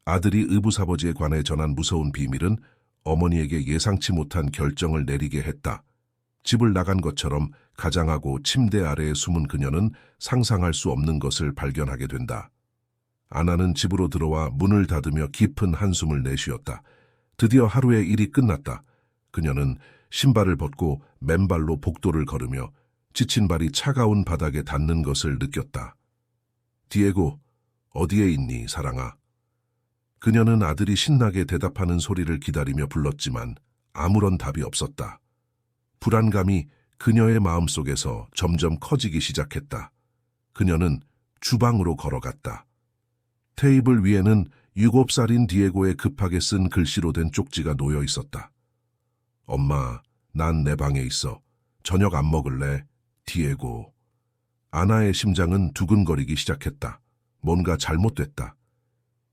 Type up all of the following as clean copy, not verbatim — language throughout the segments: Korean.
아들이 의붓아버지에 관해 전한 무서운 비밀은 어머니에게 예상치 못한 결정을 내리게 했다. 집을 나간 것처럼 가장하고 침대 아래에 숨은 그녀는 상상할 수 없는 것을 발견하게 된다. 아나는 집으로 들어와 문을 닫으며 깊은 한숨을 내쉬었다. 드디어 하루의 일이 끝났다. 그녀는 신발을 벗고 맨발로 복도를 걸으며 지친 발이 차가운 바닥에 닿는 것을 느꼈다. 디에고, 어디에 있니, 사랑아? 그녀는 아들이 신나게 대답하는 소리를 기다리며 불렀지만 아무런 답이 없었다. 불안감이 그녀의 마음속에서 점점 커지기 시작했다. 그녀는 주방으로 걸어갔다. 테이블 위에는 7살인 디에고의 급하게 쓴 글씨로 된 쪽지가 놓여 있었다. 엄마, 난 내 방에 있어. 저녁 안 먹을래? 디에고. 아나의 심장은 두근거리기 시작했다. 뭔가 잘못됐다.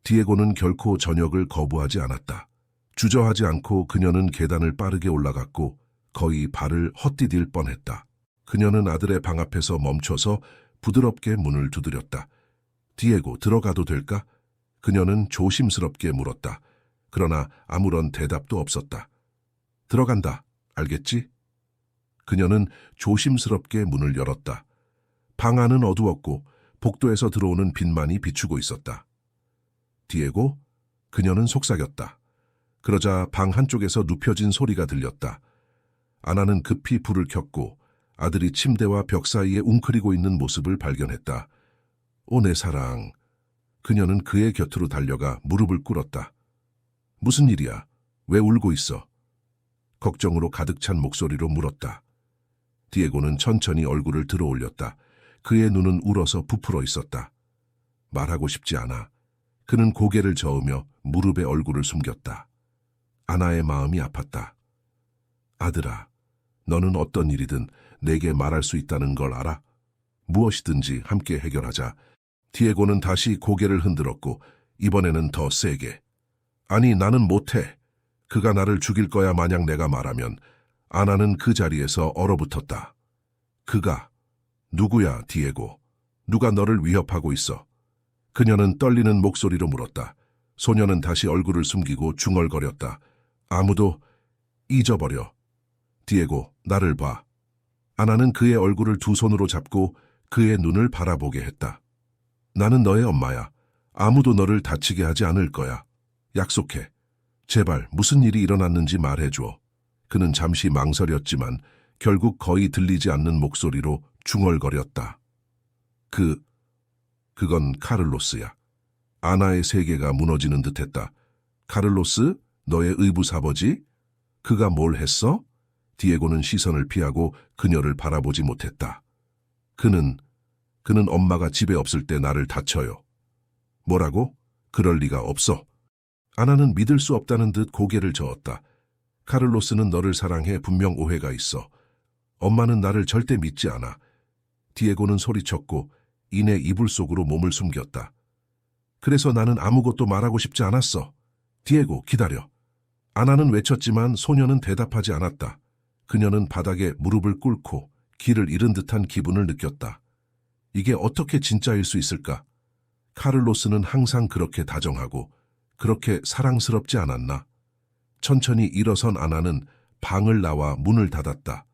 디에고는 결코 저녁을 거부하지 않았다. 주저하지 않고 그녀는 계단을 빠르게 올라갔고 거의 발을 헛디딜 뻔했다. 그녀는 아들의 방 앞에서 멈춰서 부드럽게 문을 두드렸다. 디에고, 들어가도 될까? 그녀는 조심스럽게 물었다. 그러나 아무런 대답도 없었다. 들어간다. 알겠지? 그녀는 조심스럽게 문을 열었다. 방 안은 어두웠고 복도에서 들어오는 빛만이 비추고 있었다. 디에고? 그녀는 속삭였다. 그러자 방 한쪽에서 눕혀진 소리가 들렸다. 아나는 급히 불을 켰고 아들이 침대와 벽 사이에 웅크리고 있는 모습을 발견했다. 오, 내 사랑. 그녀는 그의 곁으로 달려가 무릎을 꿇었다. 무슨 일이야? 왜 울고 있어? 걱정으로 가득 찬 목소리로 물었다. 디에고는 천천히 얼굴을 들어 올렸다. 그의 눈은 울어서 부풀어 있었다. 말하고 싶지 않아. 그는 고개를 저으며 무릎에 얼굴을 숨겼다. 아나의 마음이 아팠다. 아들아, 너는 어떤 일이든 내게 말할 수 있다는 걸 알아? 무엇이든지 함께 해결하자. 디에고는 다시 고개를 흔들었고 이번에는 더 세게. 아니, 나는 못해. 그가 나를 죽일 거야. 만약 내가 말하면. 아나는 그 자리에서 얼어붙었다. 그가 누구야, 디에고? 누가 너를 위협하고 있어? 그녀는 떨리는 목소리로 물었다. 소녀는 다시 얼굴을 숨기고 중얼거렸다. 아무도. 잊어버려. 디에고, 나를 봐. 아나는 그의 얼굴을 두 손으로 잡고 그의 눈을 바라보게 했다. 나는 너의 엄마야. 아무도 너를 다치게 하지 않을 거야. 약속해. 제발 무슨 일이 일어났는지 말해줘. 그는 잠시 망설였지만 결국 거의 들리지 않는 목소리로 중얼거렸다. 그건 카를로스야. 아나의 세계가 무너지는 듯했다. 카를로스? 너의 의붓아버지? 그가 뭘 했어? 디에고는 시선을 피하고 그녀를 바라보지 못했다. 그는 엄마가 집에 없을 때 나를 다쳐요. 뭐라고? 그럴 리가 없어. 아나는 믿을 수 없다는 듯 고개를 저었다. 카를로스는 너를 사랑해. 분명 오해가 있어. 엄마는 나를 절대 믿지 않아. 디에고는 소리쳤고 이내 이불 속으로 몸을 숨겼다. 그래서 나는 아무것도 말하고 싶지 않았어. 디에고, 기다려. 아나는 외쳤지만 소녀는 대답하지 않았다. 그녀는 바닥에 무릎을 꿇고 길을 잃은 듯한 기분을 느꼈다. 이게 어떻게 진짜일 수 있을까? 카를로스는 항상 그렇게 다정하고 그렇게 사랑스럽지 않았나? 천천히 일어선 아나는 방을 나와 문을 닫았다.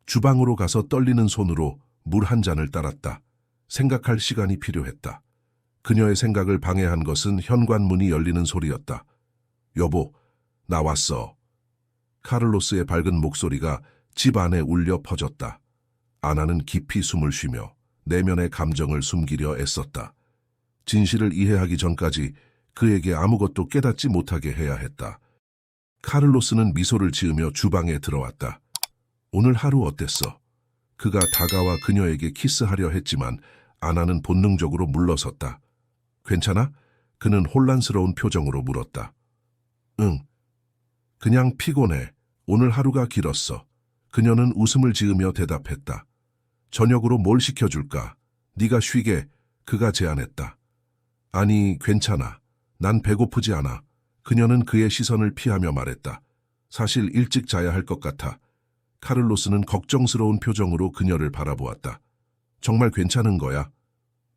주방으로 가서 떨리는 손으로 물 한 잔을 따랐다. 생각할 시간이 필요했다. 그녀의 생각을 방해한 것은 현관문이 열리는 소리였다. 여보, 나왔어. 카를로스의 밝은 목소리가 집 안에 울려 퍼졌다. 아나는 깊이 숨을 쉬며 내면의 감정을 숨기려 애썼다. 진실을 이해하기 전까지 그에게 아무것도 깨닫지 못하게 해야 했다. 카를로스는 미소를 지으며 주방에 들어왔다. 오늘 하루 어땠어? 그가 다가와 그녀에게 키스하려 했지만 아나는 본능적으로 물러섰다. 괜찮아? 그는 혼란스러운 표정으로 물었다. 응. 그냥 피곤해. 오늘 하루가 길었어. 그녀는 웃음을 지으며 대답했다. 저녁으로 뭘 시켜줄까? 네가 쉬게. 그가 제안했다. 아니, 괜찮아. 난 배고프지 않아. 그녀는 그의 시선을 피하며 말했다. 사실 일찍 자야 할 것 같아. 카를로스는 걱정스러운 표정으로 그녀를 바라보았다. 정말 괜찮은 거야?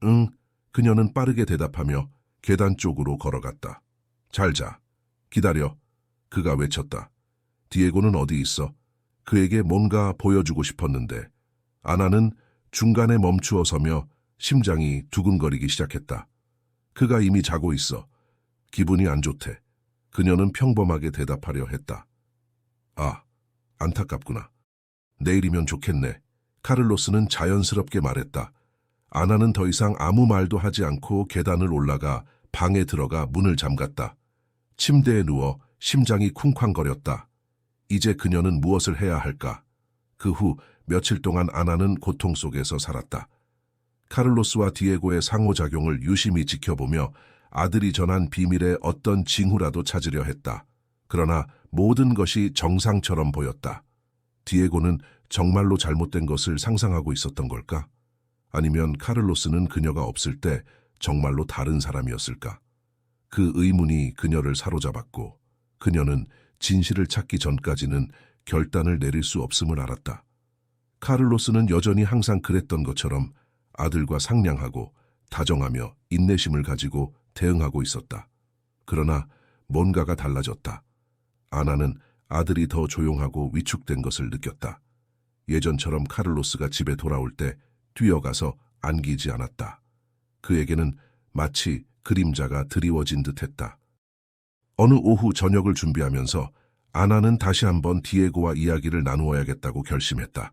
응. 그녀는 빠르게 대답하며 계단 쪽으로 걸어갔다. 잘 자. 기다려. 그가 외쳤다. 디에고는 어디 있어? 그에게 뭔가 보여주고 싶었는데 아나는 중간에 멈추어 서며 심장이 두근거리기 시작했다. 그가 이미 자고 있어. 기분이 안 좋대. 그녀는 평범하게 대답하려 했다. 아, 안타깝구나. 내일이면 좋겠네. 카를로스는 자연스럽게 말했다. 아나는 더 이상 아무 말도 하지 않고 계단을 올라가 방에 들어가 문을 잠갔다. 침대에 누워 심장이 쿵쾅거렸다. 이제 그녀는 무엇을 해야 할까? 그 후 며칠 동안 아나는 고통 속에서 살았다. 카를로스와 디에고의 상호작용을 유심히 지켜보며 아들이 전한 비밀의 어떤 징후라도 찾으려 했다. 그러나 모든 것이 정상처럼 보였다. 디에고는 정말로 잘못된 것을 상상하고 있었던 걸까? 아니면 카를로스는 그녀가 없을 때 정말로 다른 사람이었을까? 그 의문이 그녀를 사로잡았고 그녀는 진실을 찾기 전까지는 결단을 내릴 수 없음을 알았다. 카를로스는 여전히 항상 그랬던 것처럼 아들과 상냥하고 다정하며 인내심을 가지고 대응하고 있었다. 그러나 뭔가가 달라졌다. 아나는 아들이 더 조용하고 위축된 것을 느꼈다. 예전처럼 카를로스가 집에 돌아올 때 뛰어가서 안기지 않았다. 그에게는 마치 그림자가 드리워진 듯했다. 어느 오후 저녁을 준비하면서 아나는 다시 한번 디에고와 이야기를 나누어야겠다고 결심했다.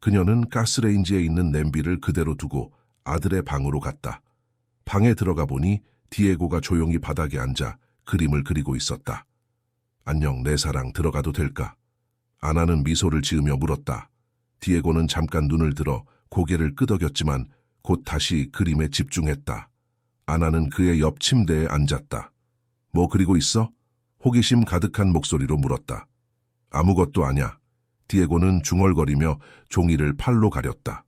그녀는 가스레인지에 있는 냄비를 그대로 두고 아들의 방으로 갔다. 방에 들어가 보니 디에고가 조용히 바닥에 앉아 그림을 그리고 있었다. 안녕, 내 사랑, 들어가도 될까? 아나는 미소를 지으며 물었다. 디에고는 잠깐 눈을 들어 고개를 끄덕였지만 곧 다시 그림에 집중했다. 아나는 그의 옆 침대에 앉았다. 뭐 그리고 있어? 호기심 가득한 목소리로 물었다. 아무것도 아냐. 디에고는 중얼거리며 종이를 팔로 가렸다.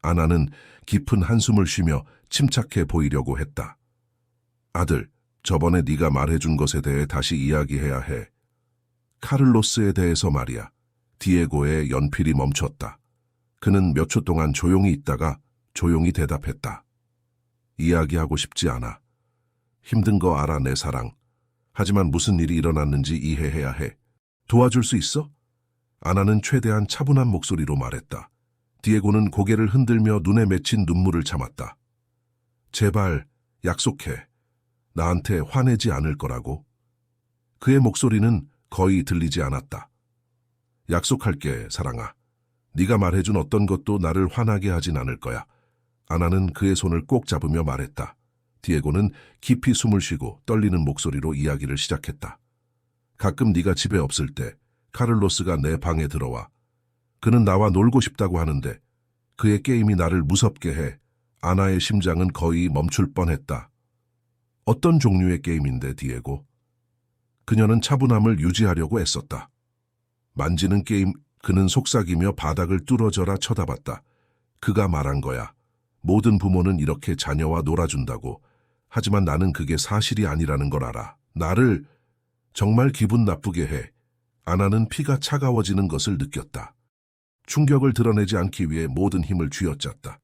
아나는 깊은 한숨을 쉬며 침착해 보이려고 했다. 아들, 저번에 네가 말해준 것에 대해 다시 이야기해야 해. 카를로스에 대해서 말이야. 디에고의 연필이 멈췄다. 그는 몇 초 동안 조용히 있다가 조용히 대답했다. 이야기하고 싶지 않아. 힘든 거 알아, 내 사랑. 하지만 무슨 일이 일어났는지 이해해야 해. 도와줄 수 있어? 아나는 최대한 차분한 목소리로 말했다. 디에고는 고개를 흔들며 눈에 맺힌 눈물을 참았다. 제발 약속해. 나한테 화내지 않을 거라고. 그의 목소리는 거의 들리지 않았다. 약속할게, 사랑아. 네가 말해준 어떤 것도 나를 화나게 하진 않을 거야. 아나는 그의 손을 꼭 잡으며 말했다. 디에고는 깊이 숨을 쉬고 떨리는 목소리로 이야기를 시작했다. 가끔 네가 집에 없을 때 카를로스가 내 방에 들어와. 그는 나와 놀고 싶다고 하는데 그의 게임이 나를 무섭게 해. 아나의 심장은 거의 멈출 뻔했다. 어떤 종류의 게임인데, 디에고? 그녀는 차분함을 유지하려고 애썼다. 만지는 게임. 그는 속삭이며 바닥을 뚫어져라 쳐다봤다. 그가 말한 거야. 모든 부모는 이렇게 자녀와 놀아준다고. 하지만 나는 그게 사실이 아니라는 걸 알아. 나를 정말 기분 나쁘게 해. 아나는 피가 차가워지는 것을 느꼈다. 충격을 드러내지 않기 위해 모든 힘을 쥐어짰다.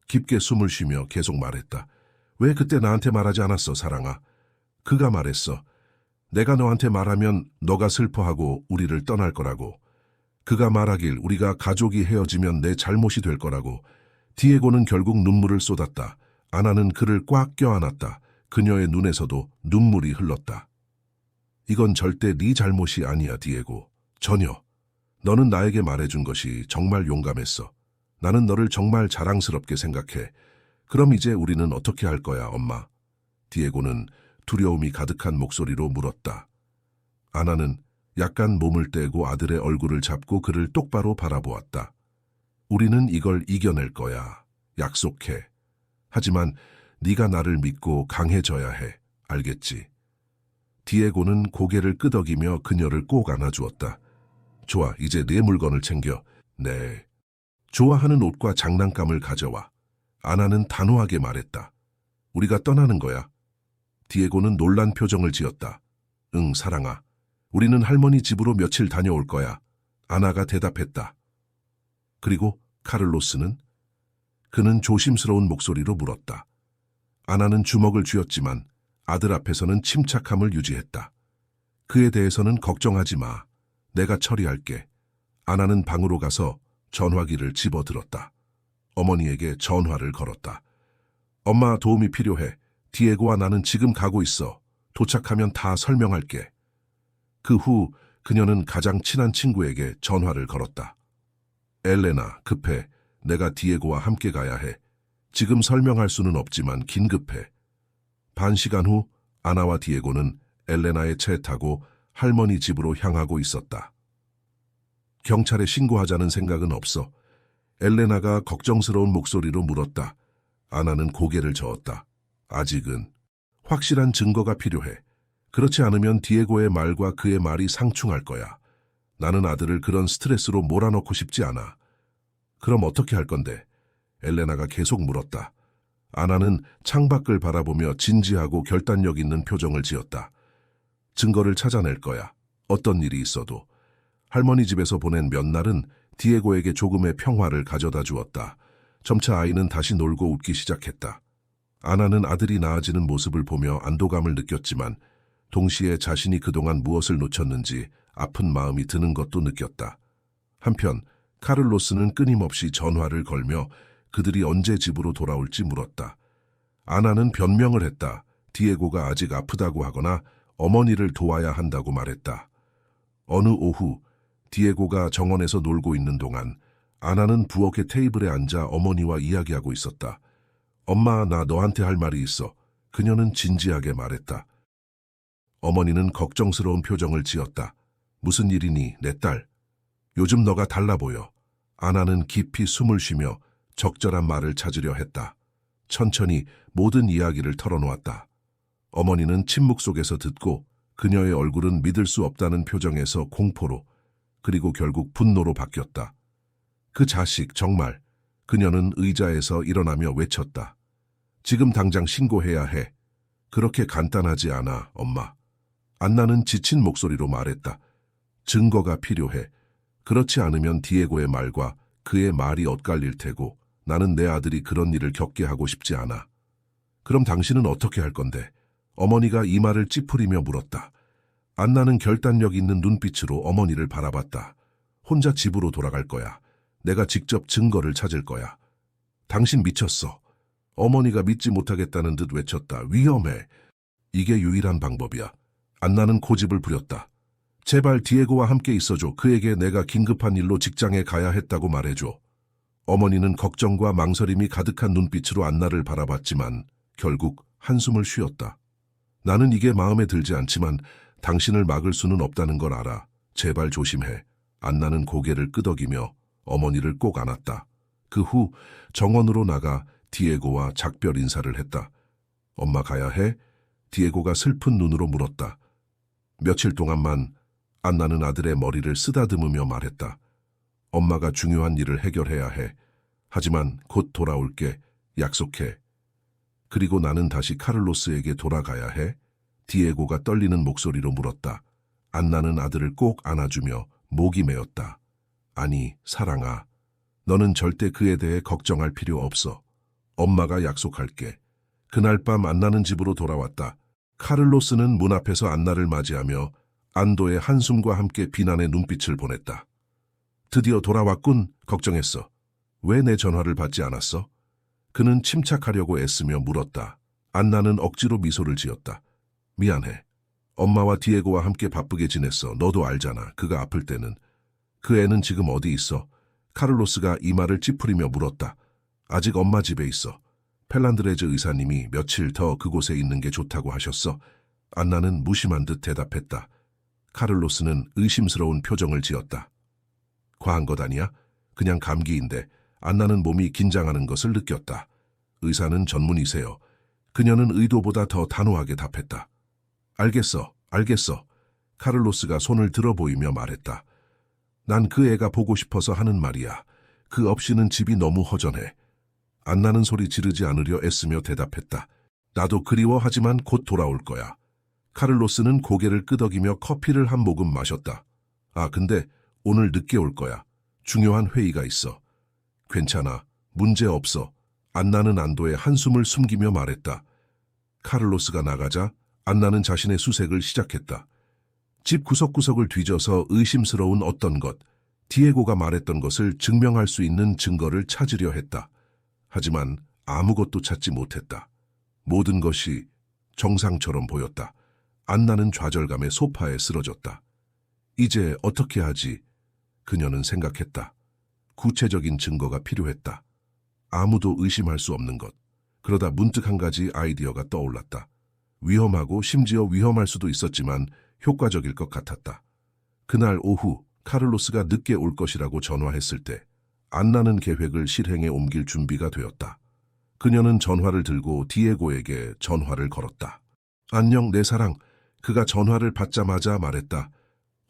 깊게 숨을 쉬며 계속 말했다. 왜 그때 나한테 말하지 않았어, 사랑아? 그가 말했어. 내가 너한테 말하면 너가 슬퍼하고 우리를 떠날 거라고. 그가 말하길 우리가 가족이 헤어지면 내 잘못이 될 거라고. 디에고는 결국 눈물을 쏟았다. 아나는 그를 꽉 껴안았다. 그녀의 눈에서도 눈물이 흘렀다. 이건 절대 네 잘못이 아니야, 디에고. 전혀. 너는 나에게 말해준 것이 정말 용감했어. 나는 너를 정말 자랑스럽게 생각해. 그럼 이제 우리는 어떻게 할 거야, 엄마? 디에고는 두려움이 가득한 목소리로 물었다. 아나는 약간 몸을 떼고 아들의 얼굴을 잡고 그를 똑바로 바라보았다. 우리는 이걸 이겨낼 거야. 약속해. 하지만 네가 나를 믿고 강해져야 해. 알겠지? 디에고는 고개를 끄덕이며 그녀를 꼭 안아주었다. 좋아, 이제 네 물건을 챙겨. 네. 좋아하는 옷과 장난감을 가져와. 아나는 단호하게 말했다. 우리가 떠나는 거야. 디에고는 놀란 표정을 지었다. 응, 사랑아. 우리는 할머니 집으로 며칠 다녀올 거야. 아나가 대답했다. 그리고 카를로스는? 그는 조심스러운 목소리로 물었다. 아나는 주먹을 쥐었지만 아들 앞에서는 침착함을 유지했다. 그에 대해서는 걱정하지 마. 내가 처리할게. 아나는 방으로 가서 전화기를 집어들었다. 어머니에게 전화를 걸었다. 엄마, 도움이 필요해. 디에고와 나는 지금 가고 있어. 도착하면 다 설명할게. 그 후 그녀는 가장 친한 친구에게 전화를 걸었다. 엘레나, 급해. 내가 디에고와 함께 가야 해. 지금 설명할 수는 없지만 긴급해. 반 시간 후 아나와 디에고는 엘레나의 차에 타고 할머니 집으로 향하고 있었다. 경찰에 신고하자는 생각은 없어. 엘레나가 걱정스러운 목소리로 물었다. 아나는 고개를 저었다. 아직은. 확실한 증거가 필요해. 그렇지 않으면 디에고의 말과 그의 말이 상충할 거야. 나는 아들을 그런 스트레스로 몰아넣고 싶지 않아. 그럼 어떻게 할 건데? 엘레나가 계속 물었다. 아나는 창밖을 바라보며 진지하고 결단력 있는 표정을 지었다. 증거를 찾아낼 거야. 어떤 일이 있어도. 할머니 집에서 보낸 몇 날은 디에고에게 조금의 평화를 가져다 주었다. 점차 아이는 다시 놀고 웃기 시작했다. 아나는 아들이 나아지는 모습을 보며 안도감을 느꼈지만 동시에 자신이 그동안 무엇을 놓쳤는지 아픈 마음이 드는 것도 느꼈다. 한편 카를로스는 끊임없이 전화를 걸며 그들이 언제 집으로 돌아올지 물었다. 아나는 변명을 했다. 디에고가 아직 아프다고 하거나 어머니를 도와야 한다고 말했다. 어느 오후 디에고가 정원에서 놀고 있는 동안 아나는 부엌의 테이블에 앉아 어머니와 이야기하고 있었다. 엄마, 나 너한테 할 말이 있어. 그녀는 진지하게 말했다. 어머니는 걱정스러운 표정을 지었다. 무슨 일이니, 내 딸? 요즘 너가 달라 보여. 아나는 깊이 숨을 쉬며 적절한 말을 찾으려 했다. 천천히 모든 이야기를 털어놓았다. 어머니는 침묵 속에서 듣고 그녀의 얼굴은 믿을 수 없다는 표정에서 공포로 그리고 결국 분노로 바뀌었다. 그 자식 정말. 그녀는 의자에서 일어나며 외쳤다. 지금 당장 신고해야 해. 그렇게 간단하지 않아, 엄마. 안나는 지친 목소리로 말했다. 증거가 필요해. 그렇지 않으면 디에고의 말과 그의 말이 엇갈릴 테고 나는 내 아들이 그런 일을 겪게 하고 싶지 않아. 그럼 당신은 어떻게 할 건데? 어머니가 이 말을 찌푸리며 물었다. 안나는 결단력 있는 눈빛으로 어머니를 바라봤다. 혼자 집으로 돌아갈 거야. 내가 직접 증거를 찾을 거야. 당신 미쳤어. 어머니가 믿지 못하겠다는 듯 외쳤다. 위험해. 이게 유일한 방법이야. 안나는 고집을 부렸다. 제발 디에고와 함께 있어줘. 그에게 내가 긴급한 일로 직장에 가야 했다고 말해줘. 어머니는 걱정과 망설임이 가득한 눈빛으로 안나를 바라봤지만 결국 한숨을 쉬었다. 나는 이게 마음에 들지 않지만 당신을 막을 수는 없다는 걸 알아. 제발 조심해. 안나는 고개를 끄덕이며 어머니를 꼭 안았다. 그 후 정원으로 나가 디에고와 작별 인사를 했다. 엄마 가야 해? 디에고가 슬픈 눈으로 물었다. 며칠 동안만. 안나는 아들의 머리를 쓰다듬으며 말했다. 엄마가 중요한 일을 해결해야 해. 하지만 곧 돌아올게. 약속해. 그리고 나는 다시 카를로스에게 돌아가야 해? 디에고가 떨리는 목소리로 물었다. 안나는 아들을 꼭 안아주며 목이 메었다. 아니, 사랑아. 너는 절대 그에 대해 걱정할 필요 없어. 엄마가 약속할게. 그날 밤 안나는 집으로 돌아왔다. 카를로스는 문 앞에서 안나를 맞이하며 안도의 한숨과 함께 비난의 눈빛을 보냈다. 드디어 돌아왔군. 걱정했어. 왜 내 전화를 받지 않았어? 그는 침착하려고 애쓰며 물었다. 안나는 억지로 미소를 지었다. 미안해. 엄마와 디에고와 함께 바쁘게 지냈어. 너도 알잖아. 그가 아플 때는. 그 애는 지금 어디 있어? 카를로스가 이마를 찌푸리며 물었다. 아직 엄마 집에 있어. 펠란드레즈 의사님이 며칠 더 그곳에 있는 게 좋다고 하셨어. 안나는 무심한 듯 대답했다. 카를로스는 의심스러운 표정을 지었다. 과한 것 아니야? 그냥 감기인데. 안나는 몸이 긴장하는 것을 느꼈다. 의사는 전문이세요. 그녀는 의도보다 더 단호하게 답했다. 알겠어, 알겠어. 카를로스가 손을 들어 보이며 말했다. 난 그 애가 보고 싶어서 하는 말이야. 그 없이는 집이 너무 허전해. 안나는 소리 지르지 않으려 애쓰며 대답했다. 나도 그리워하지만 곧 돌아올 거야. 카를로스는 고개를 끄덕이며 커피를 한 모금 마셨다. 아, 근데 오늘 늦게 올 거야. 중요한 회의가 있어. 괜찮아. 문제 없어. 안나는 안도의 한숨을 숨기며 말했다. 카를로스가 나가자 안나는 자신의 수색을 시작했다. 집 구석구석을 뒤져서 의심스러운 어떤 것, 디에고가 말했던 것을 증명할 수 있는 증거를 찾으려 했다. 하지만 아무것도 찾지 못했다. 모든 것이 정상처럼 보였다. 안나는 좌절감에 소파에 쓰러졌다. 이제 어떻게 하지? 그녀는 생각했다. 구체적인 증거가 필요했다. 아무도 의심할 수 없는 것. 그러다 문득 한 가지 아이디어가 떠올랐다. 위험하고 심지어 위험할 수도 있었지만 효과적일 것 같았다. 그날 오후 카를로스가 늦게 올 것이라고 전화했을 때 안나는 계획을 실행에 옮길 준비가 되었다. 그녀는 전화를 들고 디에고에게 전화를 걸었다. 안녕 내 사랑. 그가 전화를 받자마자 말했다.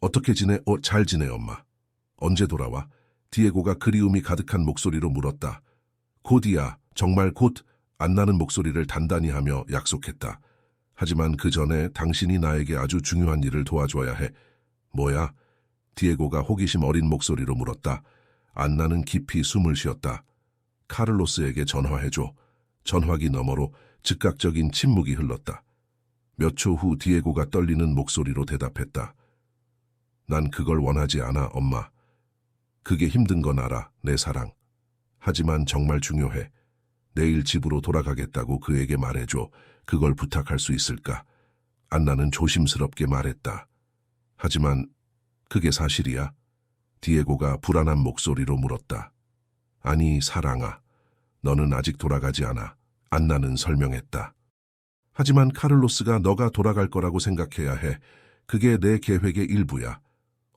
어떻게 지내? 잘 지내 엄마. 언제 돌아와? 디에고가 그리움이 가득한 목소리로 물었다. 곧이야. 정말 곧. 안나는 목소리를 단단히 하며 약속했다. 하지만 그 전에 당신이 나에게 아주 중요한 일을 도와줘야 해. 뭐야? 디에고가 호기심 어린 목소리로 물었다. 안나는 깊이 숨을 쉬었다. 카를로스에게 전화해줘. 전화기 너머로 즉각적인 침묵이 흘렀다. 몇 초 후 디에고가 떨리는 목소리로 대답했다. 난 그걸 원하지 않아, 엄마. 그게 힘든 건 알아, 내 사랑. 하지만 정말 중요해. 내일 집으로 돌아가겠다고 그에게 말해줘. 그걸 부탁할 수 있을까? 안나는 조심스럽게 말했다. 하지만 그게 사실이야? 디에고가 불안한 목소리로 물었다. 아니, 사랑아. 너는 아직 돌아가지 않아. 안나는 설명했다. 하지만 카를로스가 너가 돌아갈 거라고 생각해야 해. 그게 내 계획의 일부야.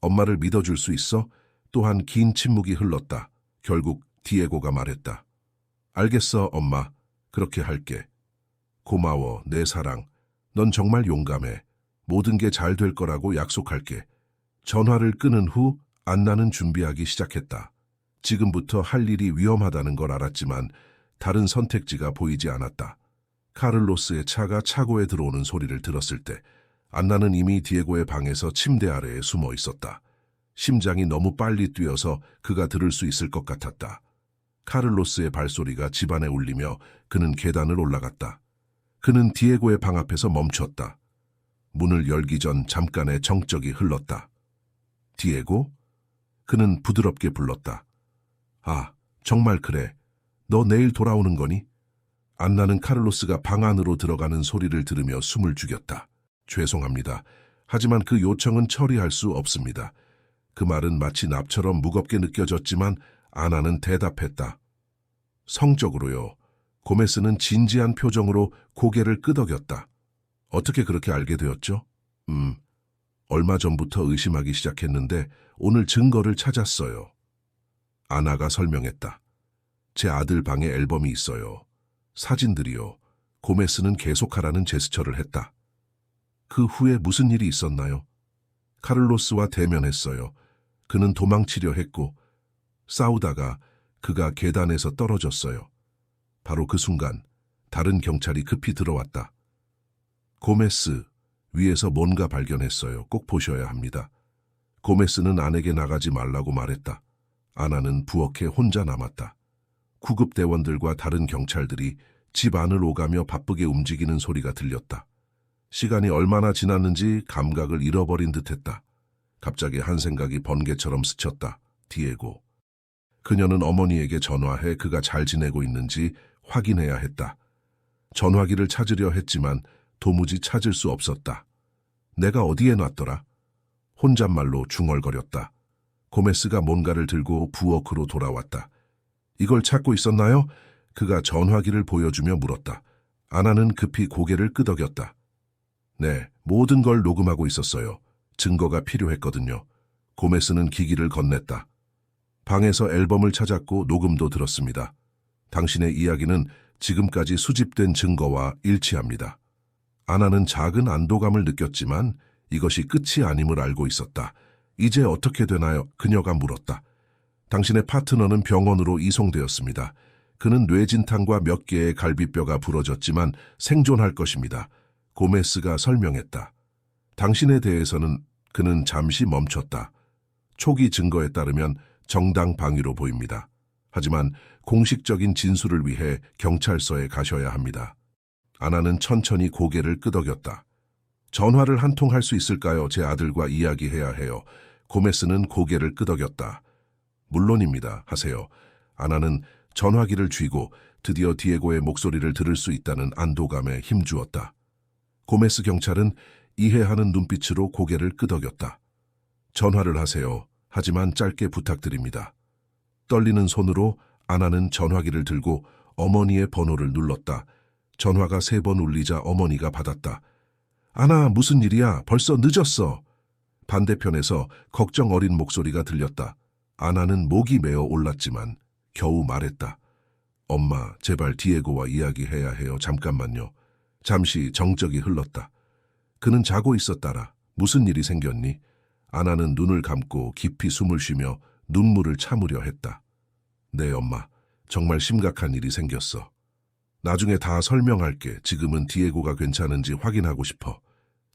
엄마를 믿어줄 수 있어? 또한 긴 침묵이 흘렀다. 결국 디에고가 말했다. 알겠어, 엄마. 그렇게 할게. 고마워, 내 사랑. 넌 정말 용감해. 모든 게 잘 될 거라고 약속할게. 전화를 끊은 후 안나는 준비하기 시작했다. 지금부터 할 일이 위험하다는 걸 알았지만 다른 선택지가 보이지 않았다. 카를로스의 차가 차고에 들어오는 소리를 들었을 때 안나는 이미 디에고의 방에서 침대 아래에 숨어 있었다. 심장이 너무 빨리 뛰어서 그가 들을 수 있을 것 같았다. 카를로스의 발소리가 집안에 울리며 그는 계단을 올라갔다. 그는 디에고의 방 앞에서 멈췄다. 문을 열기 전 잠깐의 정적이 흘렀다. 디에고? 그는 부드럽게 불렀다. 아, 정말 그래. 너 내일 돌아오는 거니? 안나는 카를로스가 방 안으로 들어가는 소리를 들으며 숨을 죽였다. 죄송합니다. 하지만 그 요청은 처리할 수 없습니다. 그 말은 마치 납처럼 무겁게 느껴졌지만 아나는 대답했다. 성적으로요. 고메스는 진지한 표정으로 고개를 끄덕였다. 어떻게 그렇게 알게 되었죠? 얼마 전부터 의심하기 시작했는데 오늘 증거를 찾았어요. 아나가 설명했다. 제 아들 방에 앨범이 있어요. 사진들이요. 고메스는 계속하라는 제스처를 했다. 그 후에 무슨 일이 있었나요? 카를로스와 대면했어요. 그는 도망치려 했고 싸우다가 그가 계단에서 떨어졌어요. 바로 그 순간 다른 경찰이 급히 들어왔다. 고메스, 위에서 뭔가 발견했어요. 꼭 보셔야 합니다. 고메스는 아내에게 나가지 말라고 말했다. 아나는 부엌에 혼자 남았다. 구급대원들과 다른 경찰들이 집 안을 오가며 바쁘게 움직이는 소리가 들렸다. 시간이 얼마나 지났는지 감각을 잃어버린 듯했다. 갑자기 한 생각이 번개처럼 스쳤다. 디에고. 그녀는 어머니에게 전화해 그가 잘 지내고 있는지 확인해야 했다. 전화기를 찾으려 했지만 도무지 찾을 수 없었다. 내가 어디에 놨더라? 혼잣말로 중얼거렸다. 고메스가 뭔가를 들고 부엌으로 돌아왔다. 이걸 찾고 있었나요? 그가 전화기를 보여주며 물었다. 아나는 급히 고개를 끄덕였다. 네, 모든 걸 녹음하고 있었어요. 증거가 필요했거든요. 고메스는 기기를 건넸다. 방에서 앨범을 찾았고 녹음도 들었습니다. 당신의 이야기는 지금까지 수집된 증거와 일치합니다. 아나는 작은 안도감을 느꼈지만 이것이 끝이 아님을 알고 있었다. 이제 어떻게 되나요? 그녀가 물었다. 당신의 파트너는 병원으로 이송되었습니다. 그는 뇌진탕과 몇 개의 갈비뼈가 부러졌지만 생존할 것입니다. 고메스가 설명했다. 당신에 대해서는 그는 잠시 멈췄다. 초기 증거에 따르면 정당 방위로 보입니다. 하지만 공식적인 진술을 위해 경찰서에 가셔야 합니다. 아나는 천천히 고개를 끄덕였다. 전화를 한 통 할 수 있을까요? 제 아들과 이야기해야 해요. 고메스는 고개를 끄덕였다. 물론입니다. 하세요. 아나는 전화기를 쥐고 드디어 디에고의 목소리를 들을 수 있다는 안도감에 힘주었다. 고메스 경찰은 이해하는 눈빛으로 고개를 끄덕였다. 전화를 하세요. 하지만 짧게 부탁드립니다. 떨리는 손으로 아나는 전화기를 들고 어머니의 번호를 눌렀다. 전화가 3번 울리자 어머니가 받았다. 아나, 무슨 일이야? 벌써 늦었어. 반대편에서 걱정 어린 목소리가 들렸다. 아나는 목이 메어 올랐지만 겨우 말했다. 엄마, 제발 디에고와 이야기해야 해요. 잠깐만요. 잠시 정적이 흘렀다. 그는 자고 있었다라. 무슨 일이 생겼니? 아나는 눈을 감고 깊이 숨을 쉬며 눈물을 참으려 했다. 네, 엄마. 정말 심각한 일이 생겼어. 나중에 다 설명할게. 지금은 디에고가 괜찮은지 확인하고 싶어.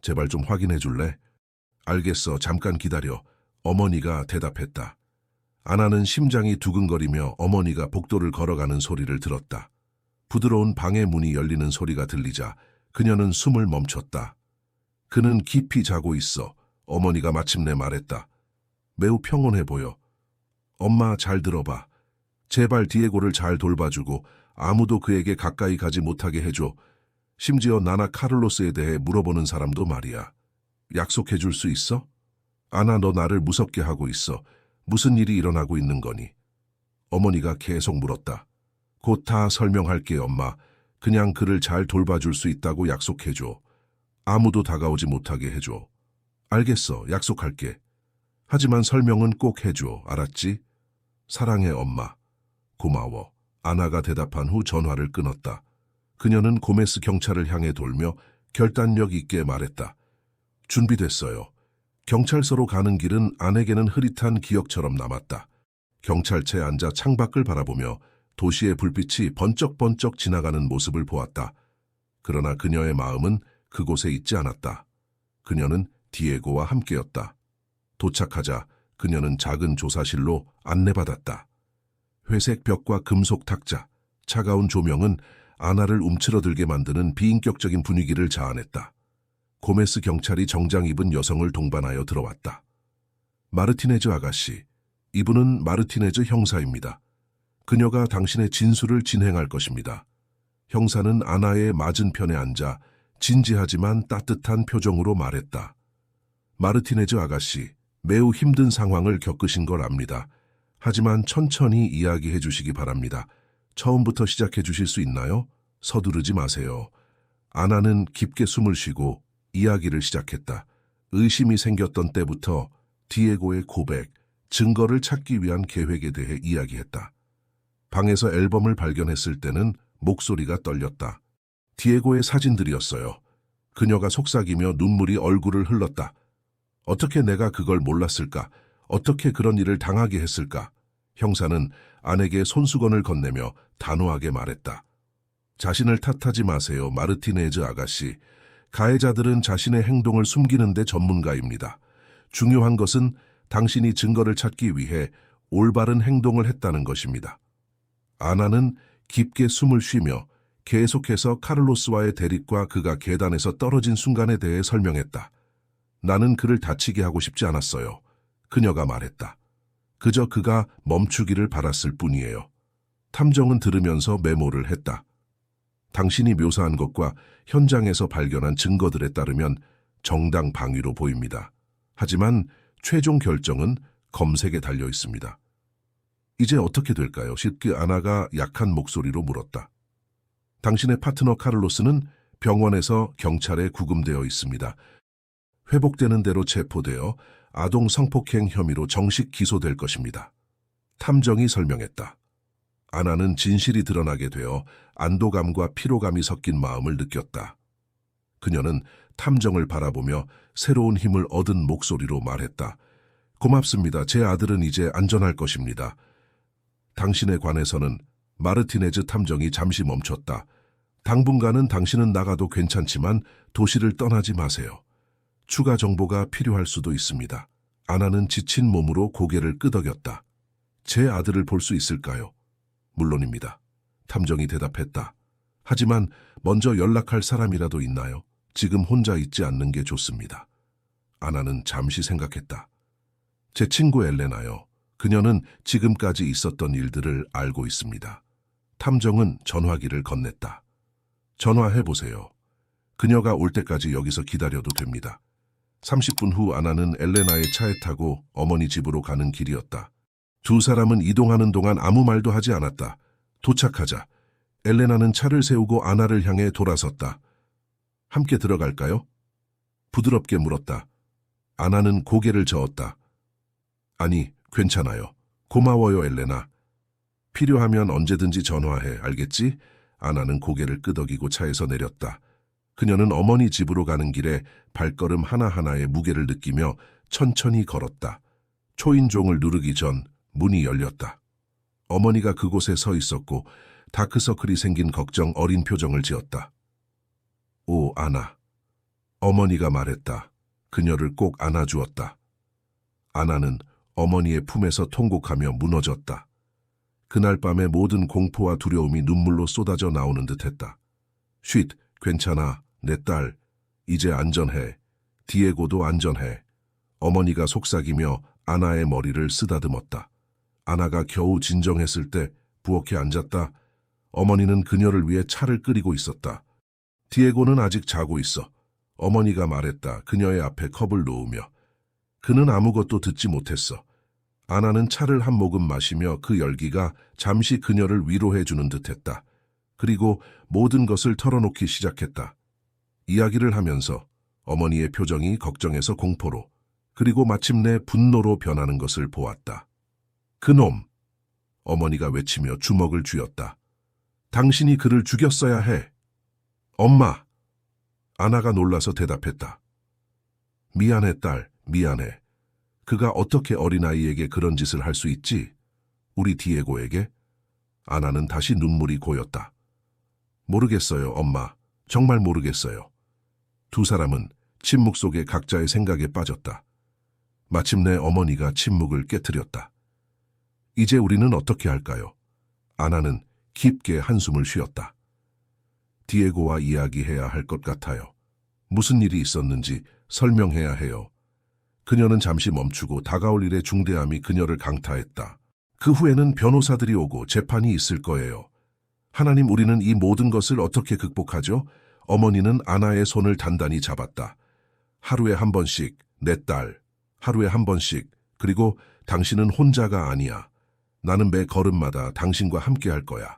제발 좀 확인해 줄래? 알겠어. 잠깐 기다려. 어머니가 대답했다. 아나는 심장이 두근거리며 어머니가 복도를 걸어가는 소리를 들었다. 부드러운 방의 문이 열리는 소리가 들리자 그녀는 숨을 멈췄다. 그는 깊이 자고 있어. 어머니가 마침내 말했다. 매우 평온해 보여. 엄마, 잘 들어봐. 제발 디에고를 잘 돌봐주고 아무도 그에게 가까이 가지 못하게 해줘. 심지어 나나 카를로스에 대해 물어보는 사람도 말이야. 약속해 줄 수 있어? 아나, 너 나를 무섭게 하고 있어. 무슨 일이 일어나고 있는 거니? 어머니가 계속 물었다. 곧 다 설명할게, 엄마. 그냥 그를 잘 돌봐줄 수 있다고 약속해줘. 아무도 다가오지 못하게 해줘. 알겠어, 약속할게. 하지만 설명은 꼭 해줘, 알았지? 사랑해, 엄마. 고마워. 아나가 대답한 후 전화를 끊었다. 그녀는 고메스 경찰을 향해 돌며 결단력 있게 말했다. 준비됐어요. 경찰서로 가는 길은 아내게는 흐릿한 기억처럼 남았다. 경찰차에 앉아 창밖을 바라보며 도시의 불빛이 번쩍번쩍 지나가는 모습을 보았다. 그러나 그녀의 마음은 그곳에 있지 않았다. 그녀는 디에고와 함께였다. 도착하자 그녀는 작은 조사실로 안내받았다. 회색 벽과 금속 탁자, 차가운 조명은 아나를 움츠러들게 만드는 비인격적인 분위기를 자아냈다. 고메스 경찰이 정장 입은 여성을 동반하여 들어왔다. 마르티네즈 아가씨, 이분은 마르티네즈 형사입니다. 그녀가 당신의 진술을 진행할 것입니다. 형사는 아나의 맞은편에 앉아 진지하지만 따뜻한 표정으로 말했다. 마르티네즈 아가씨, 매우 힘든 상황을 겪으신 걸 압니다. 하지만 천천히 이야기해 주시기 바랍니다. 처음부터 시작해 주실 수 있나요? 서두르지 마세요. 아나는 깊게 숨을 쉬고 이야기를 시작했다. 의심이 생겼던 때부터 디에고의 고백, 증거를 찾기 위한 계획에 대해 이야기했다. 방에서 앨범을 발견했을 때는 목소리가 떨렸다. 디에고의 사진들이었어요. 그녀가 속삭이며 눈물이 얼굴을 흘렀다. 어떻게 내가 그걸 몰랐을까? 어떻게 그런 일을 당하게 했을까? 형사는 아내에게 손수건을 건네며 단호하게 말했다. 자신을 탓하지 마세요, 마르티네즈 아가씨. 가해자들은 자신의 행동을 숨기는 데 전문가입니다. 중요한 것은 당신이 증거를 찾기 위해 올바른 행동을 했다는 것입니다. 아나는 깊게 숨을 쉬며 계속해서 카를로스와의 대립과 그가 계단에서 떨어진 순간에 대해 설명했다. 나는 그를 다치게 하고 싶지 않았어요. 그녀가 말했다. 그저 그가 멈추기를 바랐을 뿐이에요. 탐정은 들으면서 메모를 했다. 당신이 묘사한 것과 현장에서 발견한 증거들에 따르면 정당 방위로 보입니다. 하지만 최종 결정은 검색에 달려 있습니다. 이제 어떻게 될까요? 쉽게 아나가 약한 목소리로 물었다. 당신의 파트너 카를로스는 병원에서 경찰에 구금되어 있습니다. 회복되는 대로 체포되어 아동 성폭행 혐의로 정식 기소될 것입니다. 탐정이 설명했다. 아나는 진실이 드러나게 되어 안도감과 피로감이 섞인 마음을 느꼈다. 그녀는 탐정을 바라보며 새로운 힘을 얻은 목소리로 말했다. 고맙습니다. 제 아들은 이제 안전할 것입니다. 당신에 관해서는 마르티네즈 탐정이 잠시 멈췄다. 당분간은 당신은 나가도 괜찮지만 도시를 떠나지 마세요. 추가 정보가 필요할 수도 있습니다. 아나는 지친 몸으로 고개를 끄덕였다. 제 아들을 볼 수 있을까요? 물론입니다. 탐정이 대답했다. 하지만 먼저 연락할 사람이라도 있나요? 지금 혼자 있지 않는 게 좋습니다. 아나는 잠시 생각했다. 제 친구 엘레나요. 그녀는 지금까지 있었던 일들을 알고 있습니다. 탐정은 전화기를 건넸다. 전화해보세요. 그녀가 올 때까지 여기서 기다려도 됩니다. 30분 후 아나는 엘레나의 차에 타고 어머니 집으로 가는 길이었다. 두 사람은 이동하는 동안 아무 말도 하지 않았다. 도착하자 엘레나는 차를 세우고 아나를 향해 돌아섰다. 함께 들어갈까요? 부드럽게 물었다. 아나는 고개를 저었다. 아니, 괜찮아요. 고마워요, 엘레나. 필요하면 언제든지 전화해, 알겠지? 아나는 고개를 끄덕이고 차에서 내렸다. 그녀는 어머니 집으로 가는 길에 발걸음 하나하나의 무게를 느끼며 천천히 걸었다. 초인종을 누르기 전 문이 열렸다. 어머니가 그곳에 서 있었고 다크서클이 생긴 걱정 어린 표정을 지었다. 오, 아나. 어머니가 말했다. 그녀를 꼭 안아주었다. 아나는 어머니의 품에서 통곡하며 무너졌다. 그날 밤의 모든 공포와 두려움이 눈물로 쏟아져 나오는 듯했다. 쉿, 괜찮아, 내 딸. 이제 안전해. 디에고도 안전해. 어머니가 속삭이며 아나의 머리를 쓰다듬었다. 아나가 겨우 진정했을 때 부엌에 앉았다. 어머니는 그녀를 위해 차를 끓이고 있었다. 디에고는 아직 자고 있어. 어머니가 말했다. 그녀의 앞에 컵을 놓으며. 그는 아무것도 듣지 못했어. 아나는 차를 한 모금 마시며 그 열기가 잠시 그녀를 위로해주는 듯했다. 그리고 모든 것을 털어놓기 시작했다. 이야기를 하면서 어머니의 표정이 걱정에서 공포로, 그리고 마침내 분노로 변하는 것을 보았다. 그놈! 어머니가 외치며 주먹을 쥐었다. 당신이 그를 죽였어야 해. 엄마! 아나가 놀라서 대답했다. 미안해, 딸, 미안해. 그가 어떻게 어린아이에게 그런 짓을 할 수 있지? 우리 디에고에게? 아나는 다시 눈물이 고였다. 모르겠어요, 엄마. 정말 모르겠어요. 두 사람은 침묵 속에 각자의 생각에 빠졌다. 마침내 어머니가 침묵을 깨트렸다. 이제 우리는 어떻게 할까요? 아나는 깊게 한숨을 쉬었다. 디에고와 이야기해야 할 것 같아요. 무슨 일이 있었는지 설명해야 해요. 그녀는 잠시 멈추고 다가올 일의 중대함이 그녀를 강타했다. 그 후에는 변호사들이 오고 재판이 있을 거예요. 하나님, 우리는 이 모든 것을 어떻게 극복하죠? 어머니는 아나의 손을 단단히 잡았다. 하루에 한 번씩, 내 딸. 하루에 한 번씩. 그리고 당신은 혼자가 아니야. 나는 매 걸음마다 당신과 함께 할 거야.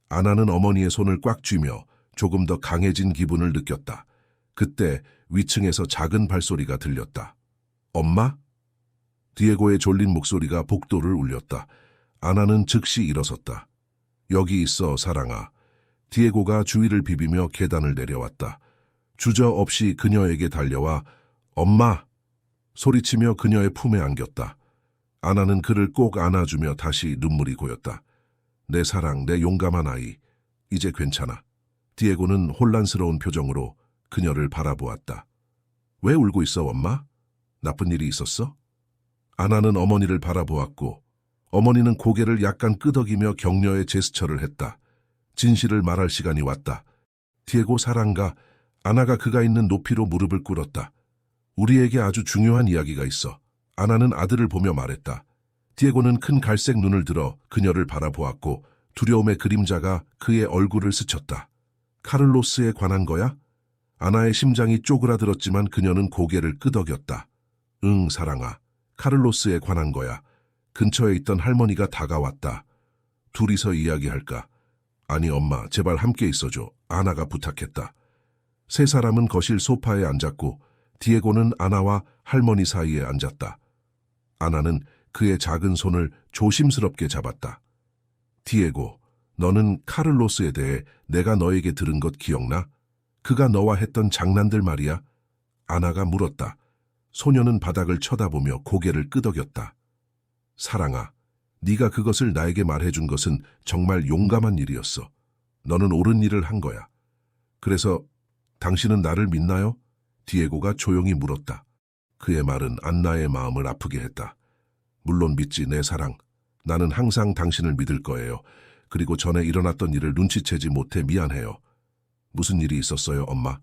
아나는 어머니의 손을 꽉 쥐며 조금 더 강해진 기분을 느꼈다. 그때 위층에서 작은 발소리가 들렸다. 엄마? 디에고의 졸린 목소리가 복도를 울렸다. 아나는 즉시 일어섰다. 여기 있어, 사랑아. 디에고가 주위를 비비며 계단을 내려왔다. 주저없이 그녀에게 달려와 엄마! 소리치며 그녀의 품에 안겼다. 아나는 그를 꼭 안아주며 다시 눈물이 고였다. 내 사랑, 내 용감한 아이. 이제 괜찮아. 디에고는 혼란스러운 표정으로 그녀를 바라보았다. 왜 울고 있어, 엄마? 나쁜 일이 있었어? 아나는 어머니를 바라보았고 어머니는 고개를 약간 끄덕이며 격려의 제스처를 했다. 진실을 말할 시간이 왔다. 디에고 사랑가, 아나가 그가 있는 높이로 무릎을 꿇었다. 우리에게 아주 중요한 이야기가 있어. 아나는 아들을 보며 말했다. 디에고는 큰 갈색 눈을 들어 그녀를 바라보았고 두려움의 그림자가 그의 얼굴을 스쳤다. 카를로스에 관한 거야? 아나의 심장이 쪼그라들었지만 그녀는 고개를 끄덕였다. 응, 사랑아. 카를로스에 관한 거야. 근처에 있던 할머니가 다가왔다. 둘이서 이야기할까? 아니, 엄마, 제발 함께 있어줘. 아나가 부탁했다. 세 사람은 거실 소파에 앉았고 디에고는 아나와 할머니 사이에 앉았다. 아나는 그의 작은 손을 조심스럽게 잡았다. 디에고, 너는 카를로스에 대해 내가 너에게 들은 것 기억나? 그가 너와 했던 장난들 말이야? 아나가 물었다. 소녀는 바닥을 쳐다보며 고개를 끄덕였다. 사랑아, 네가 그것을 나에게 말해준 것은 정말 용감한 일이었어. 너는 옳은 일을 한 거야. 그래서 당신은 나를 믿나요? 디에고가 조용히 물었다. 그의 말은 안나의 마음을 아프게 했다. 물론 믿지, 내 사랑. 나는 항상 당신을 믿을 거예요. 그리고 전에 일어났던 일을 눈치채지 못해 미안해요. 무슨 일이 있었어요, 엄마?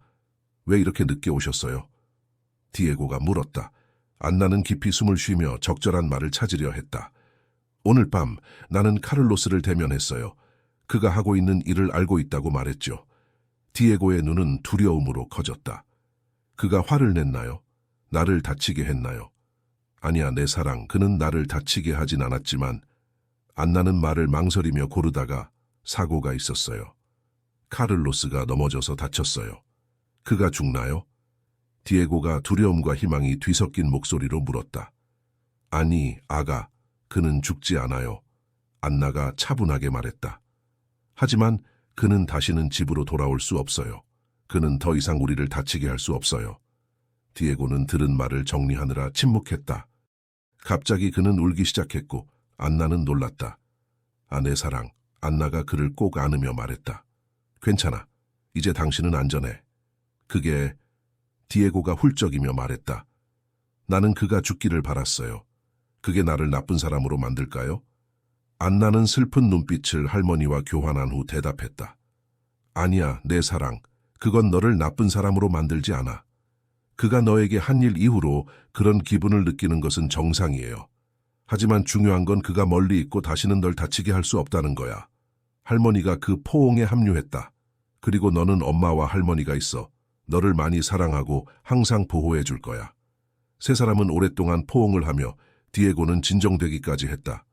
왜 이렇게 늦게 오셨어요? 디에고가 물었다. 안나는 깊이 숨을 쉬며 적절한 말을 찾으려 했다. 오늘 밤 나는 카를로스를 대면했어요. 그가 하고 있는 일을 알고 있다고 말했죠. 디에고의 눈은 두려움으로 커졌다. 그가 화를 냈나요? 나를 다치게 했나요? 아니야, 내 사랑, 그는 나를 다치게 하진 않았지만 안나는 말을 망설이며 고르다가 사고가 있었어요. 카를로스가 넘어져서 다쳤어요. 그가 죽나요? 디에고가 두려움과 희망이 뒤섞인 목소리로 물었다. 아니, 아가, 그는 죽지 않아요. 안나가 차분하게 말했다. 하지만 그는 다시는 집으로 돌아올 수 없어요. 그는 더 이상 우리를 다치게 할 수 없어요. 디에고는 들은 말을 정리하느라 침묵했다. 갑자기 그는 울기 시작했고 안나는 놀랐다. 아, 내 사랑, 안나가 그를 꼭 안으며 말했다. 괜찮아. 이제 당신은 안전해. 그게 디에고가 훌쩍이며 말했다. 나는 그가 죽기를 바랐어요. 그게 나를 나쁜 사람으로 만들까요? 안나는 슬픈 눈빛을 할머니와 교환한 후 대답했다. 아니야, 내 사랑. 그건 너를 나쁜 사람으로 만들지 않아. 그가 너에게 한 일 이후로 그런 기분을 느끼는 것은 정상이에요. 하지만 중요한 건 그가 멀리 있고 다시는 널 다치게 할 수 없다는 거야. 할머니가 그 포옹에 합류했다. 그리고 너는 엄마와 할머니가 있어. 너를 많이 사랑하고 항상 보호해 줄 거야. 세 사람은 오랫동안 포옹을 하며 디에고는 진정되기까지 했다.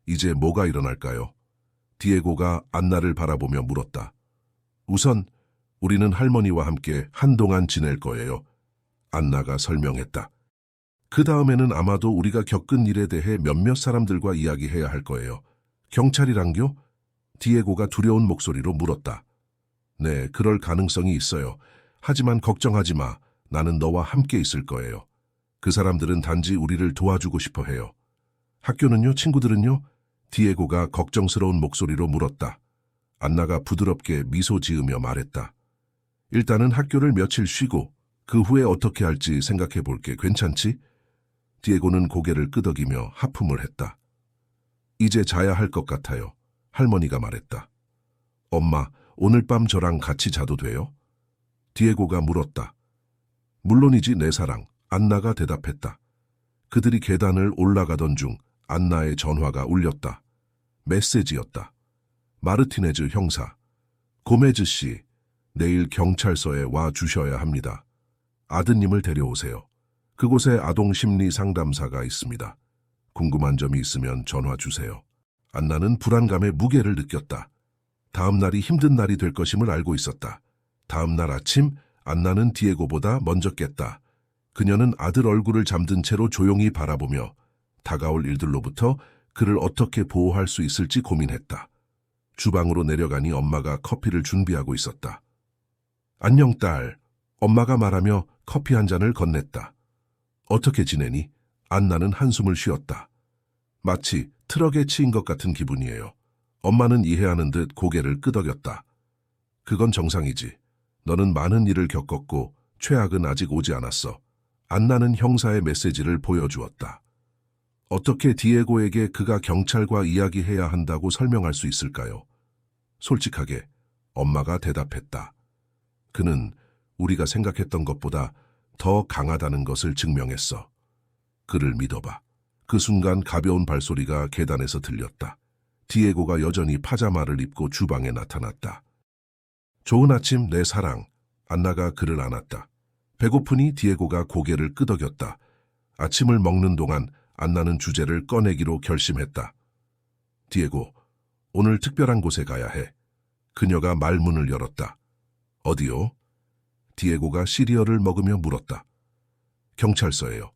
이제 뭐가 일어날까요? 디에고가 안나를 바라보며 물었다. 우선 우리는 할머니와 함께 한동안 지낼 거예요. 안나가 설명했다. 그 다음에는 아마도 우리가 겪은 일에 대해 몇몇 사람들과 이야기해야 할 거예요. 경찰이랑요? 디에고가 두려운 목소리로 물었다. 네, 그럴 가능성이 있어요. 하지만 걱정하지 마. 나는 너와 함께 있을 거예요. 그 사람들은 단지 우리를 도와주고 싶어 해요. 학교는요? 친구들은요? 디에고가 걱정스러운 목소리로 물었다. 안나가 부드럽게 미소 지으며 말했다. 일단은 학교를 며칠 쉬고 그 후에 어떻게 할지 생각해 볼게. 괜찮지? 디에고는 고개를 끄덕이며 하품을 했다. 이제 자야 할 것 같아요. 할머니가 말했다. 엄마, 오늘 밤 저랑 같이 자도 돼요? 디에고가 물었다. 물론이지, 내 사랑. 안나가 대답했다. 그들이 계단을 올라가던 중 안나의 전화가 울렸다. 메시지였다. 마르티네즈 형사. 고메즈 씨, 내일 경찰서에 와 주셔야 합니다. 아드님을 데려오세요. 그곳에 아동 심리 상담사가 있습니다. 궁금한 점이 있으면 전화 주세요. 안나는 불안감의 무게를 느꼈다. 다음 날이 힘든 날이 될 것임을 알고 있었다. 다음 날 아침 안나는 디에고보다 먼저 깼다. 그녀는 아들 얼굴을 잠든 채로 조용히 바라보며 다가올 일들로부터 그를 어떻게 보호할 수 있을지 고민했다. 주방으로 내려가니 엄마가 커피를 준비하고 있었다. 안녕, 딸. 엄마가 말하며 커피 한 잔을 건넸다. 어떻게 지내니? 안나는 한숨을 쉬었다. 마치 트럭에 치인 것 같은 기분이에요. 엄마는 이해하는 듯 고개를 끄덕였다. 그건 정상이지. 너는 많은 일을 겪었고 최악은 아직 오지 않았어. 안나는 형사의 메시지를 보여주었다. 어떻게 디에고에게 그가 경찰과 이야기해야 한다고 설명할 수 있을까요? 솔직하게 엄마가 대답했다. 그는 우리가 생각했던 것보다 더 강하다는 것을 증명했어. 그를 믿어봐. 그 순간 가벼운 발소리가 계단에서 들렸다. 디에고가 여전히 파자마를 입고 주방에 나타났다. 좋은 아침, 내 사랑. 안나가 그를 안았다. 배고프니? 디에고가 고개를 끄덕였다. 아침을 먹는 동안 안나는 주제를 꺼내기로 결심했다. 디에고, 오늘 특별한 곳에 가야 해. 그녀가 말문을 열었다. 어디요? 디에고가 시리얼을 먹으며 물었다. 경찰서예요.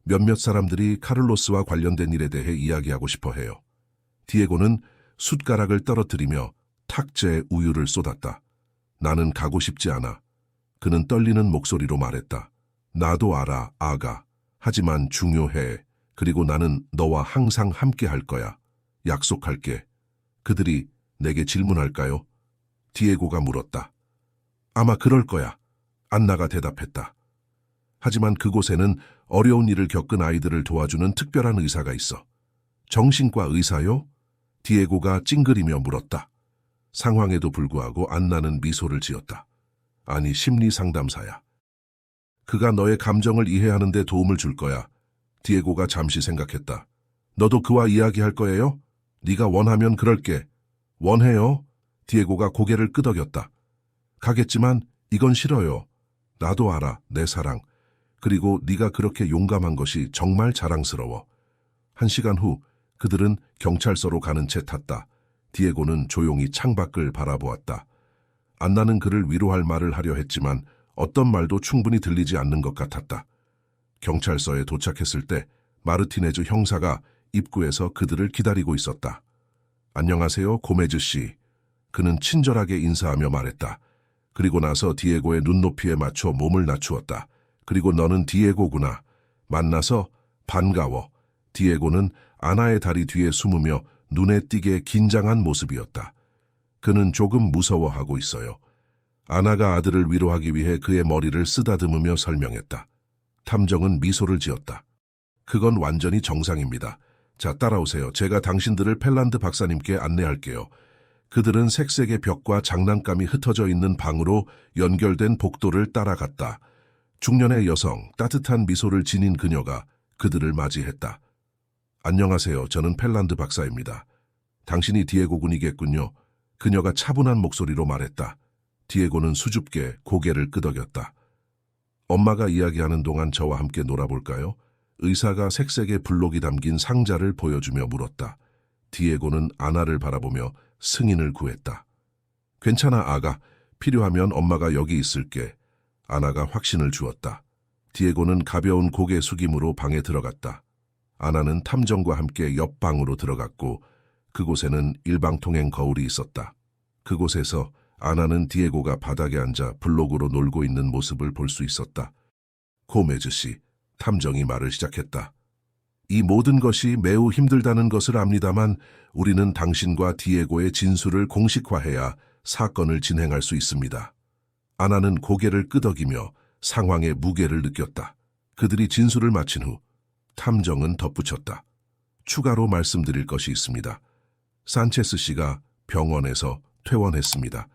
몇몇 사람들이 카를로스와 관련된 일에 대해 이야기하고 싶어 해요. 디에고는 숟가락을 떨어뜨리며 탁자에 우유를 쏟았다. 나는 가고 싶지 않아. 그는 떨리는 목소리로 말했다. 나도 알아, 아가. 하지만 중요해. 그리고 나는 너와 항상 함께 할 거야. 약속할게. 그들이 내게 질문할까요? 디에고가 물었다. 아마 그럴 거야. 안나가 대답했다. 하지만 그곳에는 어려운 일을 겪은 아이들을 도와주는 특별한 의사가 있어. 정신과 의사요? 디에고가 찡그리며 물었다. 상황에도 불구하고 안나는 미소를 지었다. 아니, 심리 상담사야. 그가 너의 감정을 이해하는 데 도움을 줄 거야. 디에고가 잠시 생각했다. 너도 그와 이야기할 거예요? 네가 원하면 그럴게. 원해요? 디에고가 고개를 끄덕였다. 가겠지만 이건 싫어요. 나도 알아, 내 사랑. 그리고 네가 그렇게 용감한 것이 정말 자랑스러워. 1시간 후 그들은 경찰서로 가는 채 탔다. 디에고는 조용히 창밖을 바라보았다. 안나는 그를 위로할 말을 하려 했지만 어떤 말도 충분히 들리지 않는 것 같았다. 경찰서에 도착했을 때 마르티네즈 형사가 입구에서 그들을 기다리고 있었다. 안녕하세요, 고메즈 씨. 그는 친절하게 인사하며 말했다. 그리고 나서 디에고의 눈높이에 맞춰 몸을 낮추었다. 그리고 너는 디에고구나. 만나서 반가워. 디에고는 아나의 다리 뒤에 숨으며 눈에 띄게 긴장한 모습이었다. 그는 조금 무서워하고 있어요. 아나가 아들을 위로하기 위해 그의 머리를 쓰다듬으며 설명했다. 탐정은 미소를 지었다. 그건 완전히 정상입니다. 자, 따라오세요. 제가 당신들을 펠란드 박사님께 안내할게요. 그들은 색색의 벽과 장난감이 흩어져 있는 방으로 연결된 복도를 따라갔다. 중년의 여성, 따뜻한 미소를 지닌 그녀가 그들을 맞이했다. 안녕하세요. 저는 펠란드 박사입니다. 당신이 디에고 군이겠군요. 그녀가 차분한 목소리로 말했다. 디에고는 수줍게 고개를 끄덕였다. 엄마가 이야기하는 동안 저와 함께 놀아볼까요? 의사가 색색의 블록이 담긴 상자를 보여주며 물었다. 디에고는 아나를 바라보며 승인을 구했다. 괜찮아, 아가. 필요하면 엄마가 여기 있을게. 아나가 확신을 주었다. 디에고는 가벼운 고개 숙임으로 방에 들어갔다. 아나는 탐정과 함께 옆 방으로 들어갔고 그곳에는 일방통행 거울이 있었다. 그곳에서 아나는 디에고가 바닥에 앉아 블록으로 놀고 있는 모습을 볼 수 있었다. 고메즈 씨, 탐정이 말을 시작했다. 이 모든 것이 매우 힘들다는 것을 압니다만 우리는 당신과 디에고의 진술을 공식화해야 사건을 진행할 수 있습니다. 아나는 고개를 끄덕이며 상황의 무게를 느꼈다. 그들이 진술을 마친 후 탐정은 덧붙였다. 추가로 말씀드릴 것이 있습니다. 산체스 씨가 병원에서 퇴원했습니다.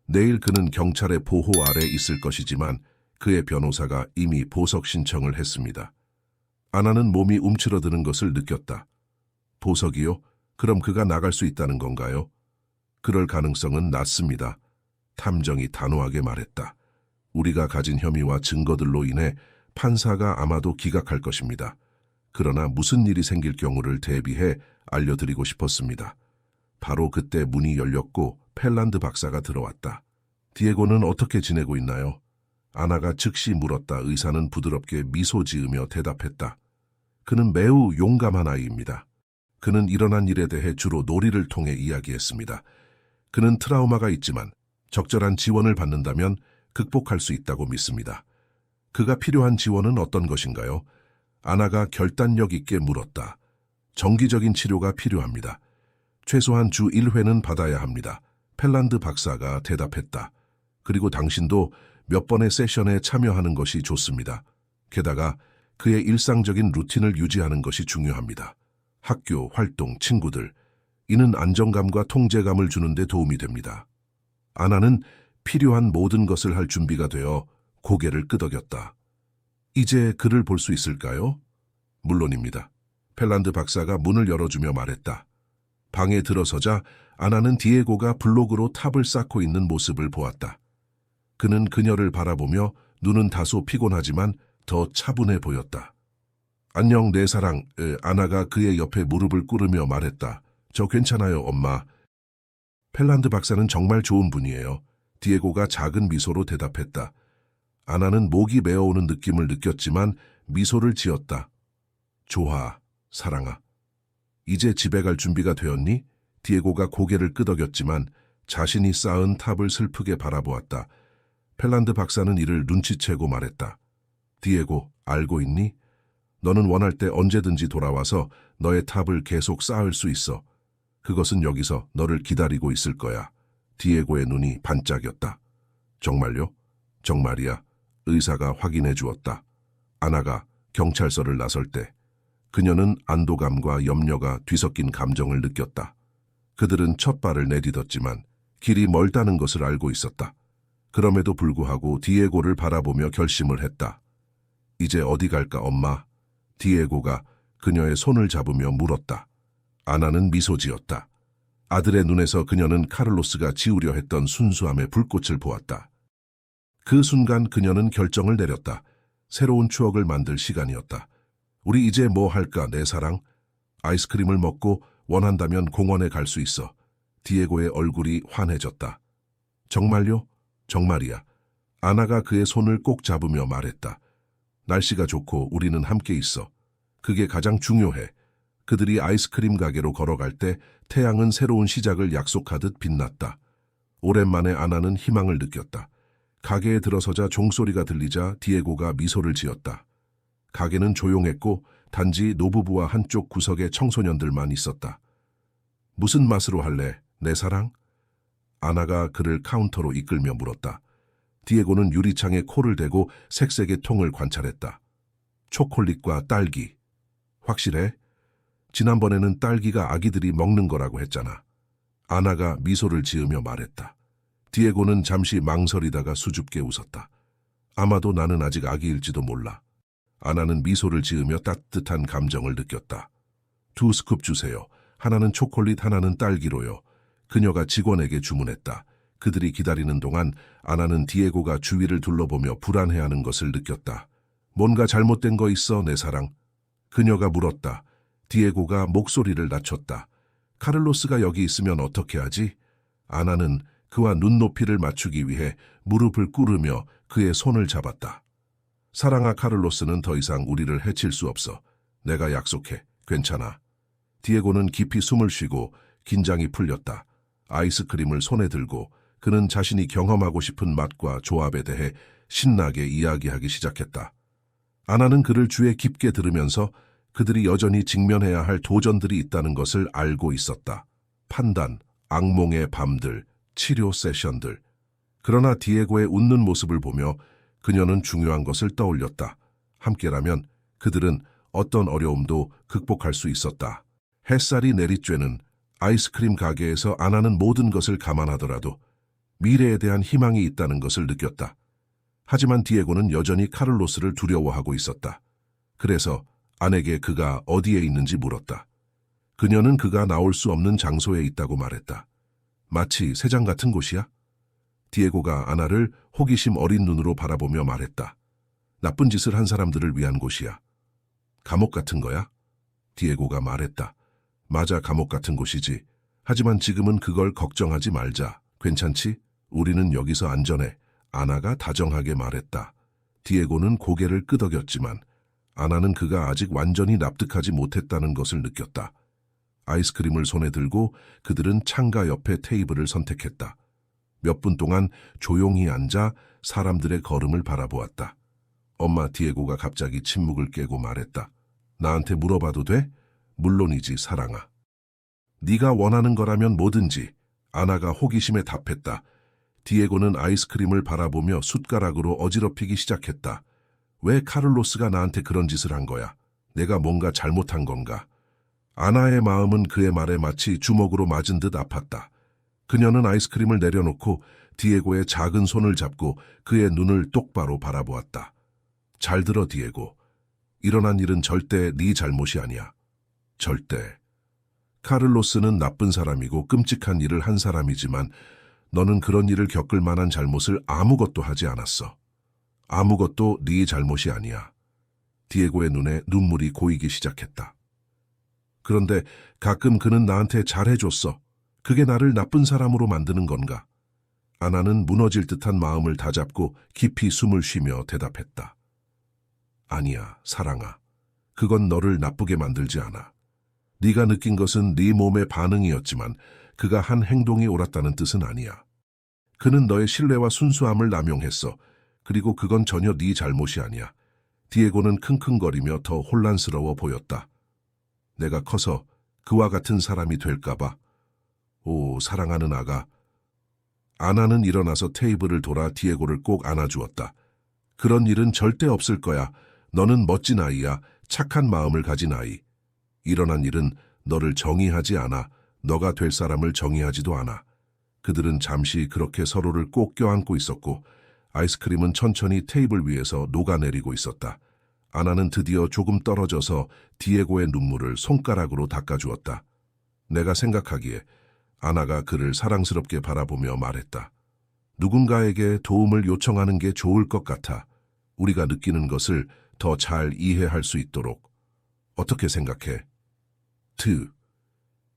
내일 그는 경찰의 보호 아래 있을 것이지만 그의 변호사가 이미 보석 신청을 했습니다. 아나는 몸이 움츠러드는 것을 느꼈다. 보석이요? 그럼 그가 나갈 수 있다는 건가요? 그럴 가능성은 낮습니다. 탐정이 단호하게 말했다. 우리가 가진 혐의와 증거들로 인해 판사가 아마도 기각할 것입니다. 그러나 무슨 일이 생길 경우를 대비해 알려드리고 싶었습니다. 바로 그때 문이 열렸고 펠란드 박사가 들어왔다. 디에고는 어떻게 지내고 있나요? 아나가 즉시 물었다. 의사는 부드럽게 미소 지으며 대답했다. 그는 매우 용감한 아이입니다. 그는 일어난 일에 대해 주로 놀이를 통해 이야기했습니다. 그는 트라우마가 있지만 적절한 지원을 받는다면 극복할 수 있다고 믿습니다. 그가 필요한 지원은 어떤 것인가요? 아나가 결단력 있게 물었다. 정기적인 치료가 필요합니다. 최소한 주 1회는 받아야 합니다. 펠란드 박사가 대답했다. 그리고 당신도 몇 번의 세션에 참여하는 것이 좋습니다. 게다가 그의 일상적인 루틴을 유지하는 것이 중요합니다. 학교, 활동, 친구들, 이는 안정감과 통제감을 주는 데 도움이 됩니다. 아나는 필요한 모든 것을 할 준비가 되어 고개를 끄덕였다. 이제 그를 볼 수 있을까요? 물론입니다. 펠란드 박사가 문을 열어주며 말했다. 방에 들어서자 아나는 디에고가 블록으로 탑을 쌓고 있는 모습을 보았다. 그는 그녀를 바라보며 눈은 다소 피곤하지만 더 차분해 보였다. 안녕, 내 사랑. 아나가 그의 옆에 무릎을 꿇으며 말했다. 저 괜찮아요, 엄마. 펠란드 박사는 정말 좋은 분이에요. 디에고가 작은 미소로 대답했다. 아나는 목이 메어오는 느낌을 느꼈지만 미소를 지었다. 좋아, 사랑아. 이제 집에 갈 준비가 되었니? 디에고가 고개를 끄덕였지만 자신이 쌓은 탑을 슬프게 바라보았다. 펠란드 박사는 이를 눈치채고 말했다. 디에고, 알고 있니? 너는 원할 때 언제든지 돌아와서 너의 탑을 계속 쌓을 수 있어. 그것은 여기서 너를 기다리고 있을 거야. 디에고의 눈이 반짝였다. 정말요? 정말이야. 의사가 확인해 주었다. 아나가 경찰서를 나설 때 그녀는 안도감과 염려가 뒤섞인 감정을 느꼈다. 그들은 첫 발을 내딛었지만 길이 멀다는 것을 알고 있었다. 그럼에도 불구하고 디에고를 바라보며 결심을 했다. 이제 어디 갈까, 엄마? 디에고가 그녀의 손을 잡으며 물었다. 아나는 미소 지었다. 아들의 눈에서 그녀는 카를로스가 지우려 했던 순수함의 불꽃을 보았다. 그 순간 그녀는 결정을 내렸다. 새로운 추억을 만들 시간이었다. 우리 이제 뭐 할까, 내 사랑? 아이스크림을 먹고 원한다면 공원에 갈 수 있어. 디에고의 얼굴이 환해졌다. 정말요? 정말이야. 아나가 그의 손을 꼭 잡으며 말했다. 날씨가 좋고 우리는 함께 있어. 그게 가장 중요해. 그들이 아이스크림 가게로 걸어갈 때 태양은 새로운 시작을 약속하듯 빛났다. 오랜만에 아나는 희망을 느꼈다. 가게에 들어서자 종소리가 들리자 디에고가 미소를 지었다. 가게는 조용했고 단지 노부부와 한쪽 구석에 청소년들만 있었다. 무슨 맛으로 할래, 내 사랑? 아나가 그를 카운터로 이끌며 물었다. 디에고는 유리창에 코를 대고 색색의 통을 관찰했다. 초콜릿과 딸기. 확실해? 지난번에는 딸기가 아기들이 먹는 거라고 했잖아. 아나가 미소를 지으며 말했다. 디에고는 잠시 망설이다가 수줍게 웃었다. 아마도 나는 아직 아기일지도 몰라. 아나는 미소를 지으며 따뜻한 감정을 느꼈다. 2스쿱 주세요. 하나는 초콜릿, 하나는 딸기로요. 그녀가 직원에게 주문했다. 그들이 기다리는 동안 아나는 디에고가 주위를 둘러보며 불안해하는 것을 느꼈다. 뭔가 잘못된 거 있어, 내 사랑? 그녀가 물었다. 디에고가 목소리를 낮췄다. 카를로스가 여기 있으면 어떻게 하지? 아나는 그와 눈높이를 맞추기 위해 무릎을 꿇으며 그의 손을 잡았다. 사랑아, 카를로스는 더 이상 우리를 해칠 수 없어. 내가 약속해. 괜찮아. 디에고는 깊이 숨을 쉬고 긴장이 풀렸다. 아이스크림을 손에 들고 그는 자신이 경험하고 싶은 맛과 조합에 대해 신나게 이야기하기 시작했다. 아나는 그를 주에 깊게 들으면서 그들이 여전히 직면해야 할 도전들이 있다는 것을 알고 있었다. 판단, 악몽의 밤들, 치료 세션들. 그러나 디에고의 웃는 모습을 보며 그녀는 중요한 것을 떠올렸다. 함께라면 그들은 어떤 어려움도 극복할 수 있었다. 햇살이 내리쬐는 아이스크림 가게에서 아나는 모든 것을 감안하더라도 미래에 대한 희망이 있다는 것을 느꼈다. 하지만 디에고는 여전히 카를로스를 두려워하고 있었다. 그래서 아내에게 그가 어디에 있는지 물었다. 그녀는 그가 나올 수 없는 장소에 있다고 말했다. 마치 새장 같은 곳이야? 디에고가 아나를 호기심 어린 눈으로 바라보며 말했다. 나쁜 짓을 한 사람들을 위한 곳이야. 감옥 같은 거야? 디에고가 말했다. 맞아, 감옥 같은 곳이지. 하지만 지금은 그걸 걱정하지 말자. 괜찮지? 우리는 여기서 안전해. 아나가 다정하게 말했다. 디에고는 고개를 끄덕였지만 아나는 그가 아직 완전히 납득하지 못했다는 것을 느꼈다. 아이스크림을 손에 들고 그들은 창가 옆에 테이블을 선택했다. 몇 분 동안 조용히 앉아 사람들의 걸음을 바라보았다. 엄마, 디에고가 갑자기 침묵을 깨고 말했다. 나한테 물어봐도 돼? 물론이지, 사랑아. 네가 원하는 거라면 뭐든지. 아나가 호기심에 답했다. 디에고는 아이스크림을 바라보며 숟가락으로 어지럽히기 시작했다. 왜 카를로스가 나한테 그런 짓을 한 거야? 내가 뭔가 잘못한 건가? 아나의 마음은 그의 말에 마치 주먹으로 맞은 듯 아팠다. 그녀는 아이스크림을 내려놓고 디에고의 작은 손을 잡고 그의 눈을 똑바로 바라보았다. 잘 들어, 디에고. 일어난 일은 절대 네 잘못이 아니야. 절대. 카를로스는 나쁜 사람이고 끔찍한 일을 한 사람이지만 너는 그런 일을 겪을 만한 잘못을 아무것도 하지 않았어. 아무것도 네 잘못이 아니야. 디에고의 눈에 눈물이 고이기 시작했다. 그런데 가끔 그는 나한테 잘해줬어. 그게 나를 나쁜 사람으로 만드는 건가? 아나는 무너질 듯한 마음을 다잡고 깊이 숨을 쉬며 대답했다. 아니야, 사랑아. 그건 너를 나쁘게 만들지 않아. 네가 느낀 것은 네 몸의 반응이었지만 그가 한 행동이 옳았다는 뜻은 아니야. 그는 너의 신뢰와 순수함을 남용했어. 그리고 그건 전혀 네 잘못이 아니야. 디에고는 킁킁거리며 더 혼란스러워 보였다. 내가 커서 그와 같은 사람이 될까봐. 오, 사랑하는 아가. 아나는 일어나서 테이블을 돌아 디에고를 꼭 안아주었다. 그런 일은 절대 없을 거야. 너는 멋진 아이야. 착한 마음을 가진 아이. 일어난 일은 너를 정의하지 않아. 너가 될 사람을 정의하지도 않아. 그들은 잠시 그렇게 서로를 꼭 껴안고 있었고 아이스크림은 천천히 테이블 위에서 녹아내리고 있었다. 아나는 드디어 조금 떨어져서 디에고의 눈물을 손가락으로 닦아주었다. 내가 생각하기에 아나가 그를 사랑스럽게 바라보며 말했다. 누군가에게 도움을 요청하는 게 좋을 것 같아. 우리가 느끼는 것을 더 잘 이해할 수 있도록. 어떻게 생각해?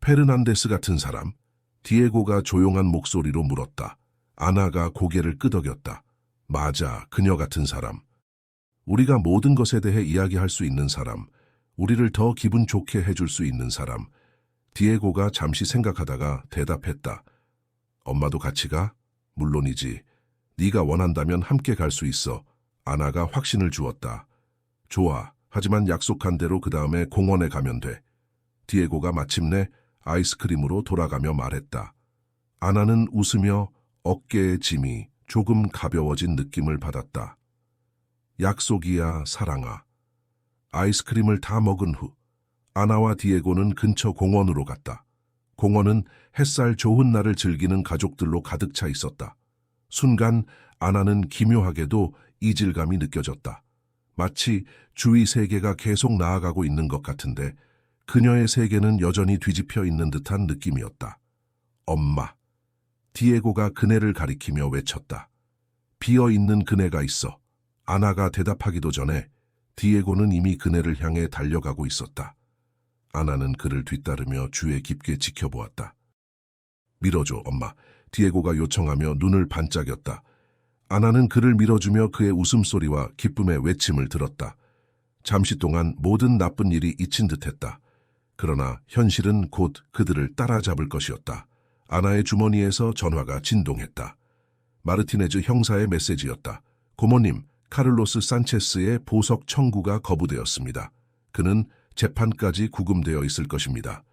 페르난데스 같은 사람? 디에고가 조용한 목소리로 물었다. 아나가 고개를 끄덕였다. 맞아, 그녀 같은 사람. 우리가 모든 것에 대해 이야기할 수 있는 사람, 우리를 더 기분 좋게 해줄 수 있는 사람. 디에고가 잠시 생각하다가 대답했다. 엄마도 같이 가? 물론이지. 네가 원한다면 함께 갈 수 있어. 아나가 확신을 주었다. 좋아. 하지만 약속한 대로 그 다음에 공원에 가면 돼. 디에고가 마침내 아이스크림으로 돌아가며 말했다. 아나는 웃으며 어깨의 짐이 조금 가벼워진 느낌을 받았다. 약속이야, 사랑아. 아이스크림을 다 먹은 후 아나와 디에고는 근처 공원으로 갔다. 공원은 햇살 좋은 날을 즐기는 가족들로 가득 차 있었다. 순간 아나는 기묘하게도 이질감이 느껴졌다. 마치 주위 세계가 계속 나아가고 있는 것 같은데 그녀의 세계는 여전히 뒤집혀 있는 듯한 느낌이었다. 엄마. 디에고가 그네를 가리키며 외쳤다. 비어있는 그네가 있어. 아나가 대답하기도 전에 디에고는 이미 그네를 향해 달려가고 있었다. 아나는 그를 뒤따르며 주에 깊게 지켜보았다. 밀어줘, 엄마. 디에고가 요청하며 눈을 반짝였다. 아나는 그를 밀어주며 그의 웃음소리와 기쁨의 외침을 들었다. 잠시 동안 모든 나쁜 일이 잊힌 듯했다. 그러나 현실은 곧 그들을 따라잡을 것이었다. 아나의 주머니에서 전화가 진동했다. 마르티네즈 형사의 메시지였다. 고모님, 카를로스 산체스의 보석 청구가 거부되었습니다. 그는 재판까지 구금되어 있을 것입니다.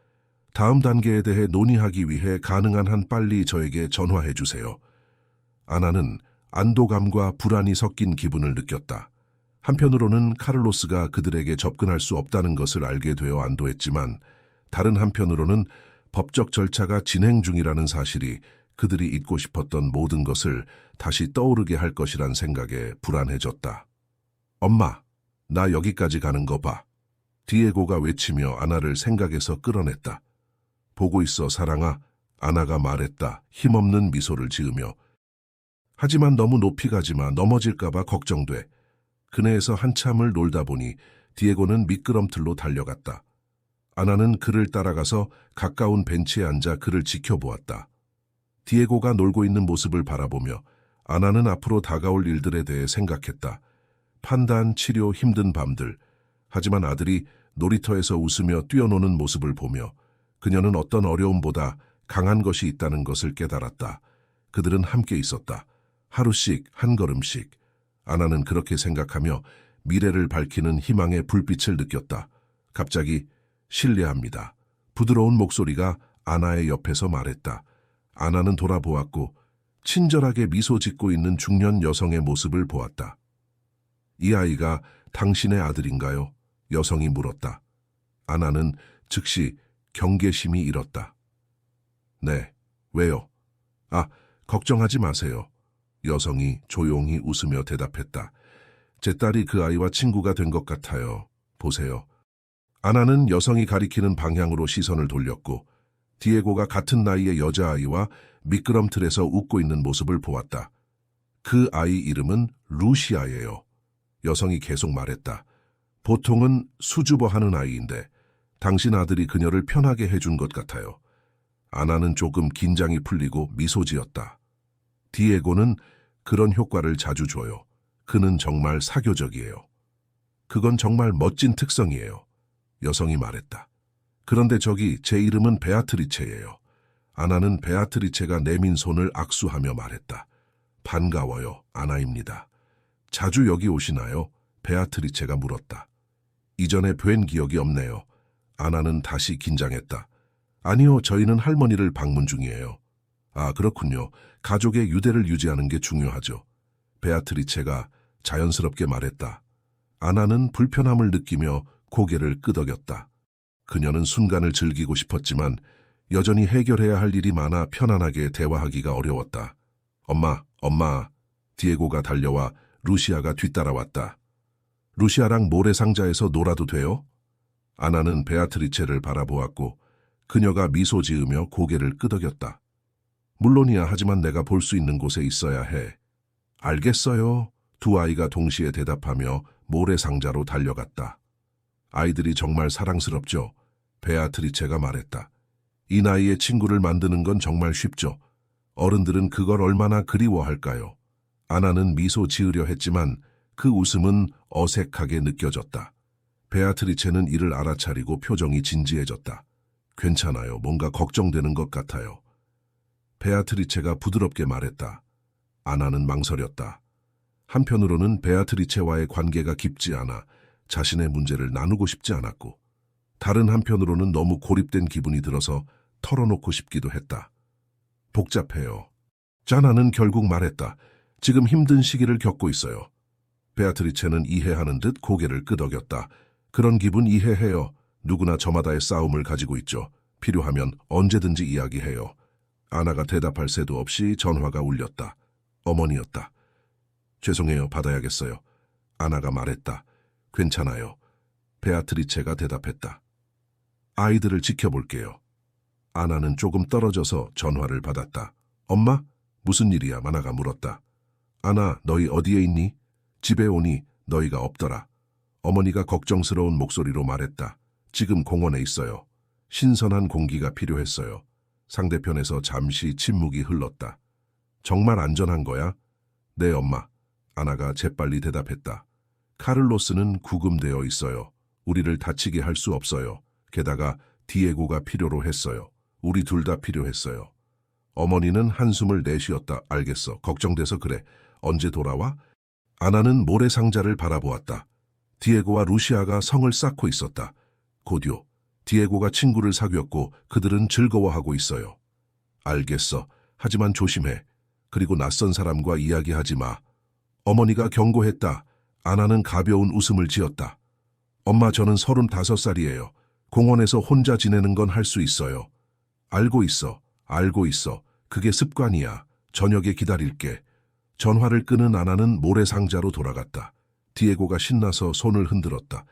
다음 단계에 대해 논의하기 위해 가능한 한 빨리 저에게 전화해 주세요. 아나는 안도감과 불안이 섞인 기분을 느꼈다. 한편으로는 카를로스가 그들에게 접근할 수 없다는 것을 알게 되어 안도했지만 다른 한편으로는 법적 절차가 진행 중이라는 사실이 그들이 잊고 싶었던 모든 것을 다시 떠오르게 할 것이란 생각에 불안해졌다. 엄마, 나 여기까지 가는 거 봐. 디에고가 외치며 아나를 생각에서 끌어냈다. 보고 있어, 사랑아. 아나가 말했다. 힘없는 미소를 지으며. 하지만 너무 높이 가지마. 넘어질까봐 걱정돼. 그네에서 한참을 놀다 보니 디에고는 미끄럼틀로 달려갔다. 아나는 그를 따라가서 가까운 벤치에 앉아 그를 지켜보았다. 디에고가 놀고 있는 모습을 바라보며 아나는 앞으로 다가올 일들에 대해 생각했다. 판단, 치료, 힘든 밤들. 하지만 아들이 놀이터에서 웃으며 뛰어노는 모습을 보며 그녀는 어떤 어려움보다 강한 것이 있다는 것을 깨달았다. 그들은 함께 있었다. 하루씩, 한 걸음씩. 아나는 그렇게 생각하며 미래를 밝히는 희망의 불빛을 느꼈다. 갑자기 실례합니다. 부드러운 목소리가 아나의 옆에서 말했다. 아나는 돌아보았고 친절하게 미소 짓고 있는 중년 여성의 모습을 보았다. 이 아이가 당신의 아들인가요? 여성이 물었다. 아나는 즉시 경계심이 일었다. 네, 왜요? 걱정하지 마세요. 여성이 조용히 웃으며 대답했다. 제 딸이 그 아이와 친구가 된 것 같아요. 보세요. 아나는 여성이 가리키는 방향으로 시선을 돌렸고 디에고가 같은 나이의 여자아이와 미끄럼틀에서 웃고 있는 모습을 보았다. 그 아이 이름은 루시아예요. 여성이 계속 말했다. 보통은 수줍어하는 아이인데 당신 아들이 그녀를 편하게 해준 것 같아요. 아나는 조금 긴장이 풀리고 미소 지었다. 디에고는 그런 효과를 자주 줘요. 그는 정말 사교적이에요. 그건 정말 멋진 특성이에요. 여성이 말했다. 그런데 저기 제 이름은 베아트리체예요. 아나는 베아트리체가 내민 손을 악수하며 말했다. 반가워요, 아나입니다. 자주 여기 오시나요? 베아트리체가 물었다. 이전에 뵌 기억이 없네요. 아나는 다시 긴장했다. 아니요, 저희는 할머니를 방문 중이에요. 아, 그렇군요. 가족의 유대를 유지하는 게 중요하죠. 베아트리체가 자연스럽게 말했다. 아나는 불편함을 느끼며 고개를 끄덕였다. 그녀는 순간을 즐기고 싶었지만 여전히 해결해야 할 일이 많아 편안하게 대화하기가 어려웠다. 엄마, 엄마. 디에고가 달려와 루시아가 뒤따라왔다. 루시아랑 모래상자에서 놀아도 돼요? 아나는 베아트리체를 바라보았고 그녀가 미소 지으며 고개를 끄덕였다. 물론이야. 하지만 내가 볼 수 있는 곳에 있어야 해. 알겠어요. 두 아이가 동시에 대답하며 모래상자로 달려갔다. 아이들이 정말 사랑스럽죠. 베아트리체가 말했다. 이 나이에 친구를 만드는 건 정말 쉽죠. 어른들은 그걸 얼마나 그리워할까요? 아나는 미소 지으려 했지만 그 웃음은 어색하게 느껴졌다. 베아트리체는 이를 알아차리고 표정이 진지해졌다. 괜찮아요. 뭔가 걱정되는 것 같아요. 베아트리체가 부드럽게 말했다. 아나는 망설였다. 한편으로는 베아트리체와의 관계가 깊지 않아 자신의 문제를 나누고 싶지 않았고, 다른 한편으로는 너무 고립된 기분이 들어서 털어놓고 싶기도 했다. 복잡해요. 아나는 결국 말했다. 지금 힘든 시기를 겪고 있어요. 베아트리체는 이해하는 듯 고개를 끄덕였다. 그런 기분 이해해요. 누구나 저마다의 싸움을 가지고 있죠. 필요하면 언제든지 이야기해요. 아나가 대답할 새도 없이 전화가 울렸다. 어머니였다. 죄송해요. 받아야겠어요. 아나가 말했다. 괜찮아요. 베아트리체가 대답했다. 아이들을 지켜볼게요. 아나는 조금 떨어져서 전화를 받았다. 엄마? 무슨 일이야? 아나가 물었다. 아나, 너희 어디에 있니? 집에 오니 너희가 없더라. 어머니가 걱정스러운 목소리로 말했다. 지금 공원에 있어요. 신선한 공기가 필요했어요. 상대편에서 잠시 침묵이 흘렀다. 정말 안전한 거야? 네, 엄마. 아나가 재빨리 대답했다. 카를로스는 구금되어 있어요. 우리를 다치게 할 수 없어요. 게다가 디에고가 필요로 했어요. 우리 둘 다 필요했어요. 어머니는 한숨을 내쉬었다. 알겠어. 걱정돼서 그래. 언제 돌아와? 아나는 모래상자를 바라보았다. 디에고와 루시아가 성을 쌓고 있었다. 곧요. 디에고가 친구를 사귀었고 그들은 즐거워하고 있어요. 알겠어. 하지만 조심해. 그리고 낯선 사람과 이야기하지 마. 어머니가 경고했다. 아나는 가벼운 웃음을 지었다. 엄마, 저는 35살이에요. 공원에서 혼자 지내는 건 할 수 있어요. 알고 있어. 알고 있어. 그게 습관이야. 저녁에 기다릴게. 전화를 끄는 아나는 모래상자로 돌아갔다. 디에고가 신나서 손을 흔들었다.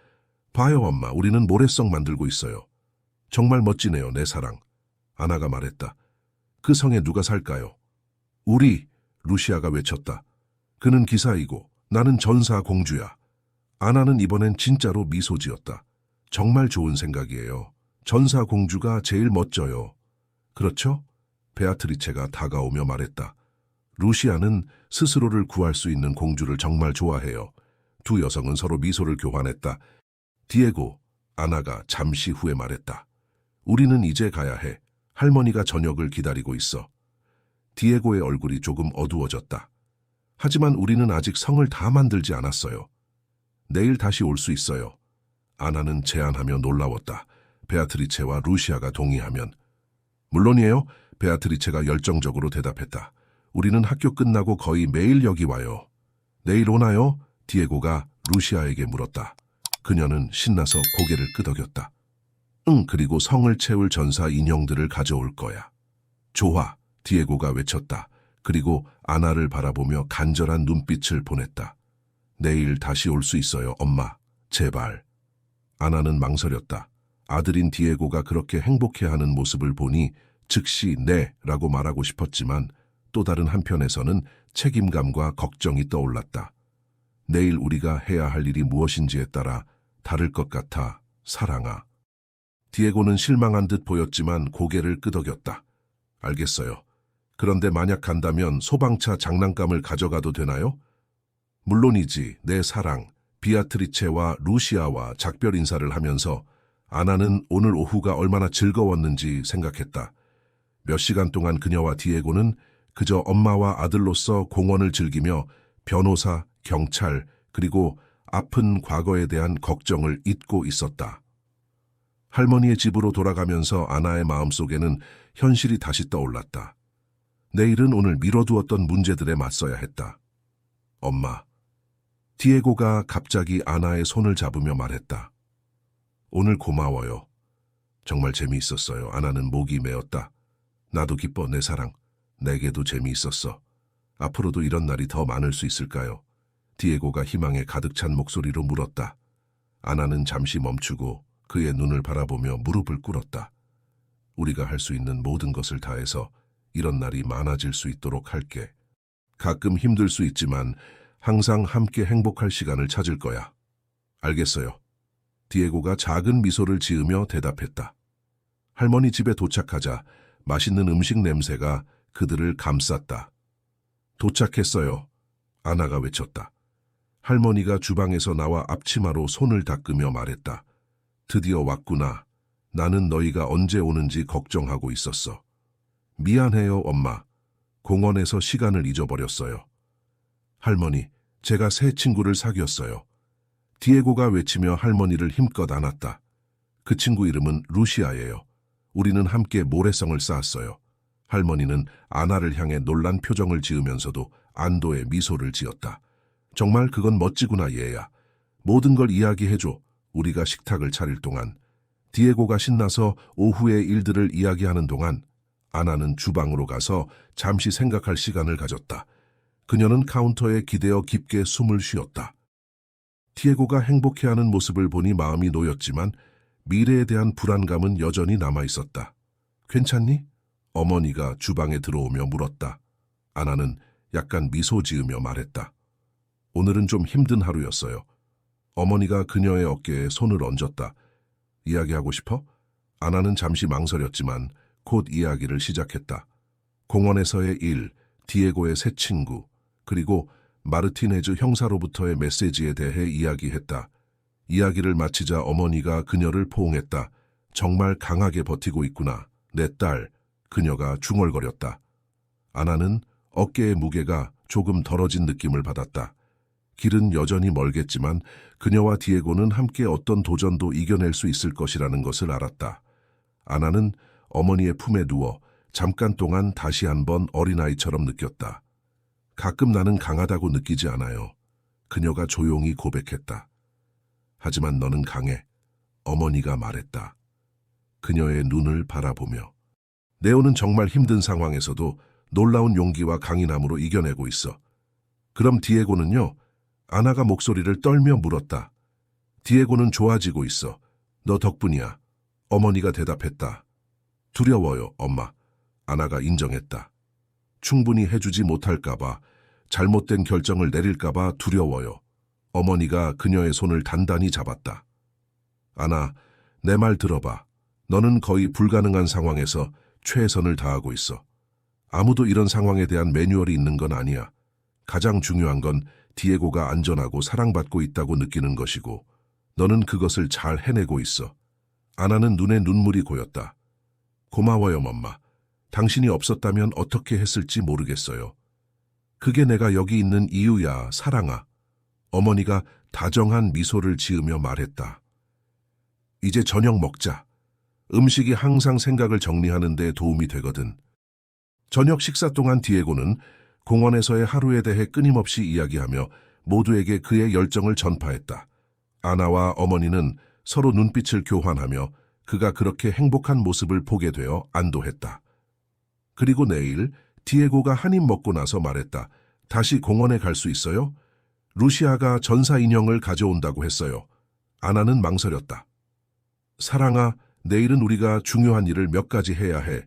봐요, 엄마. 우리는 모래성 만들고 있어요. 정말 멋지네요, 내 사랑. 아나가 말했다. 그 성에 누가 살까요? 우리, 루시아가 외쳤다. 그는 기사이고 나는 전사 공주야. 아나는 이번엔 진짜로 미소 지었다. 정말 좋은 생각이에요. 전사 공주가 제일 멋져요. 그렇죠? 베아트리체가 다가오며 말했다. 루시아는 스스로를 구할 수 있는 공주를 정말 좋아해요. 두 여성은 서로 미소를 교환했다. 디에고, 아나가 잠시 후에 말했다. 우리는 이제 가야 해. 할머니가 저녁을 기다리고 있어. 디에고의 얼굴이 조금 어두워졌다. 하지만 우리는 아직 성을 다 만들지 않았어요. 내일 다시 올 수 있어요. 아나는 제안하며 놀라웠다. 베아트리체와 루시아가 동의하면. 물론이에요. 베아트리체가 열정적으로 대답했다. 우리는 학교 끝나고 거의 매일 여기 와요. 내일 오나요? 디에고가 루시아에게 물었다. 그녀는 신나서 고개를 끄덕였다. 응, 그리고 성을 채울 전사 인형들을 가져올 거야. 좋아, 디에고가 외쳤다. 그리고 아나를 바라보며 간절한 눈빛을 보냈다. 내일 다시 올 수 있어요, 엄마. 제발. 아나는 망설였다. 아들인 디에고가 그렇게 행복해하는 모습을 보니 즉시 네라고 말하고 싶었지만 또 다른 한편에서는 책임감과 걱정이 떠올랐다. 내일 우리가 해야 할 일이 무엇인지에 따라 다를 것 같아, 사랑아. 디에고는 실망한 듯 보였지만 고개를 끄덕였다. 알겠어요. 그런데 만약 간다면 소방차 장난감을 가져가도 되나요? 물론이지, 내 사랑. 비아트리체와 루시아와 작별 인사를 하면서 아나는 오늘 오후가 얼마나 즐거웠는지 생각했다. 몇 시간 동안 그녀와 디에고는 그저 엄마와 아들로서 공원을 즐기며 변호사, 경찰, 그리고 아픈 과거에 대한 걱정을 잊고 있었다. 할머니의 집으로 돌아가면서 아나의 마음속에는 현실이 다시 떠올랐다. 내일은 오늘 미뤄두었던 문제들에 맞서야 했다. 엄마. 디에고가 갑자기 아나의 손을 잡으며 말했다. 오늘 고마워요. 정말 재미있었어요. 아나는 목이 메었다. 나도 기뻐, 내 사랑. 내게도 재미있었어. 앞으로도 이런 날이 더 많을 수 있을까요? 디에고가 희망에 가득 찬 목소리로 물었다. 아나는 잠시 멈추고 그의 눈을 바라보며 무릎을 꿇었다. 우리가 할 수 있는 모든 것을 다해서 이런 날이 많아질 수 있도록 할게. 가끔 힘들 수 있지만 항상 함께 행복할 시간을 찾을 거야. 알겠어요. 디에고가 작은 미소를 지으며 대답했다. 할머니 집에 도착하자 맛있는 음식 냄새가 그들을 감쌌다. 도착했어요. 아나가 외쳤다. 할머니가 주방에서 나와 앞치마로 손을 닦으며 말했다. 드디어 왔구나. 나는 너희가 언제 오는지 걱정하고 있었어. 미안해요, 엄마. 공원에서 시간을 잊어버렸어요. 할머니, 제가 새 친구를 사귀었어요. 디에고가 외치며 할머니를 힘껏 안았다. 그 친구 이름은 루시아예요. 우리는 함께 모래성을 쌓았어요. 할머니는 아나를 향해 놀란 표정을 지으면서도 안도의 미소를 지었다. 정말 그건 멋지구나, 얘야. 모든 걸 이야기해줘. 우리가 식탁을 차릴 동안. 디에고가 신나서 오후의 일들을 이야기하는 동안 아나는 주방으로 가서 잠시 생각할 시간을 가졌다. 그녀는 카운터에 기대어 깊게 숨을 쉬었다. 디에고가 행복해하는 모습을 보니 마음이 놓였지만 미래에 대한 불안감은 여전히 남아있었다. 괜찮니? 어머니가 주방에 들어오며 물었다. 아나는 약간 미소 지으며 말했다. 오늘은 좀 힘든 하루였어요. 어머니가 그녀의 어깨에 손을 얹었다. 이야기하고 싶어? 아나는 잠시 망설였지만 곧 이야기를 시작했다. 공원에서의 일, 디에고의 새 친구, 그리고 마르티네즈 형사로부터의 메시지에 대해 이야기했다. 이야기를 마치자 어머니가 그녀를 포옹했다. 정말 강하게 버티고 있구나. 내 딸. 그녀가 중얼거렸다. 아나는 어깨의 무게가 조금 덜어진 느낌을 받았다. 길은 여전히 멀겠지만 그녀와 디에고는 함께 어떤 도전도 이겨낼 수 있을 것이라는 것을 알았다. 아나는 어머니의 품에 누워 잠깐 동안 다시 한번 어린아이처럼 느꼈다. 가끔 나는 강하다고 느끼지 않아요. 그녀가 조용히 고백했다. 하지만 너는 강해. 어머니가 말했다. 그녀의 눈을 바라보며. 네오는 정말 힘든 상황에서도 놀라운 용기와 강인함으로 이겨내고 있어. 그럼 디에고는요? 아나가 목소리를 떨며 물었다. 디에고는 좋아지고 있어. 너 덕분이야. 어머니가 대답했다. 두려워요, 엄마. 아나가 인정했다. 충분히 해주지 못할까봐, 잘못된 결정을 내릴까봐 두려워요. 어머니가 그녀의 손을 단단히 잡았다. 아나, 내 말 들어봐. 너는 거의 불가능한 상황에서 최선을 다하고 있어. 아무도 이런 상황에 대한 매뉴얼이 있는 건 아니야. 가장 중요한 건 디에고가 안전하고 사랑받고 있다고 느끼는 것이고 너는 그것을 잘 해내고 있어. 아나는 눈에 눈물이 고였다. 고마워요, 엄마. 당신이 없었다면 어떻게 했을지 모르겠어요. 그게 내가 여기 있는 이유야, 사랑아. 어머니가 다정한 미소를 지으며 말했다. 이제 저녁 먹자. 음식이 항상 생각을 정리하는 데 도움이 되거든. 저녁 식사 동안 디에고는 공원에서의 하루에 대해 끊임없이 이야기하며 모두에게 그의 열정을 전파했다. 아나와 어머니는 서로 눈빛을 교환하며 그가 그렇게 행복한 모습을 보게 되어 안도했다. 그리고 내일 디에고가 한 입 먹고 나서 말했다. 다시 공원에 갈 수 있어요? 루시아가 전사 인형을 가져온다고 했어요. 아나는 망설였다. 사랑아, 내일은 우리가 중요한 일을 몇 가지 해야 해.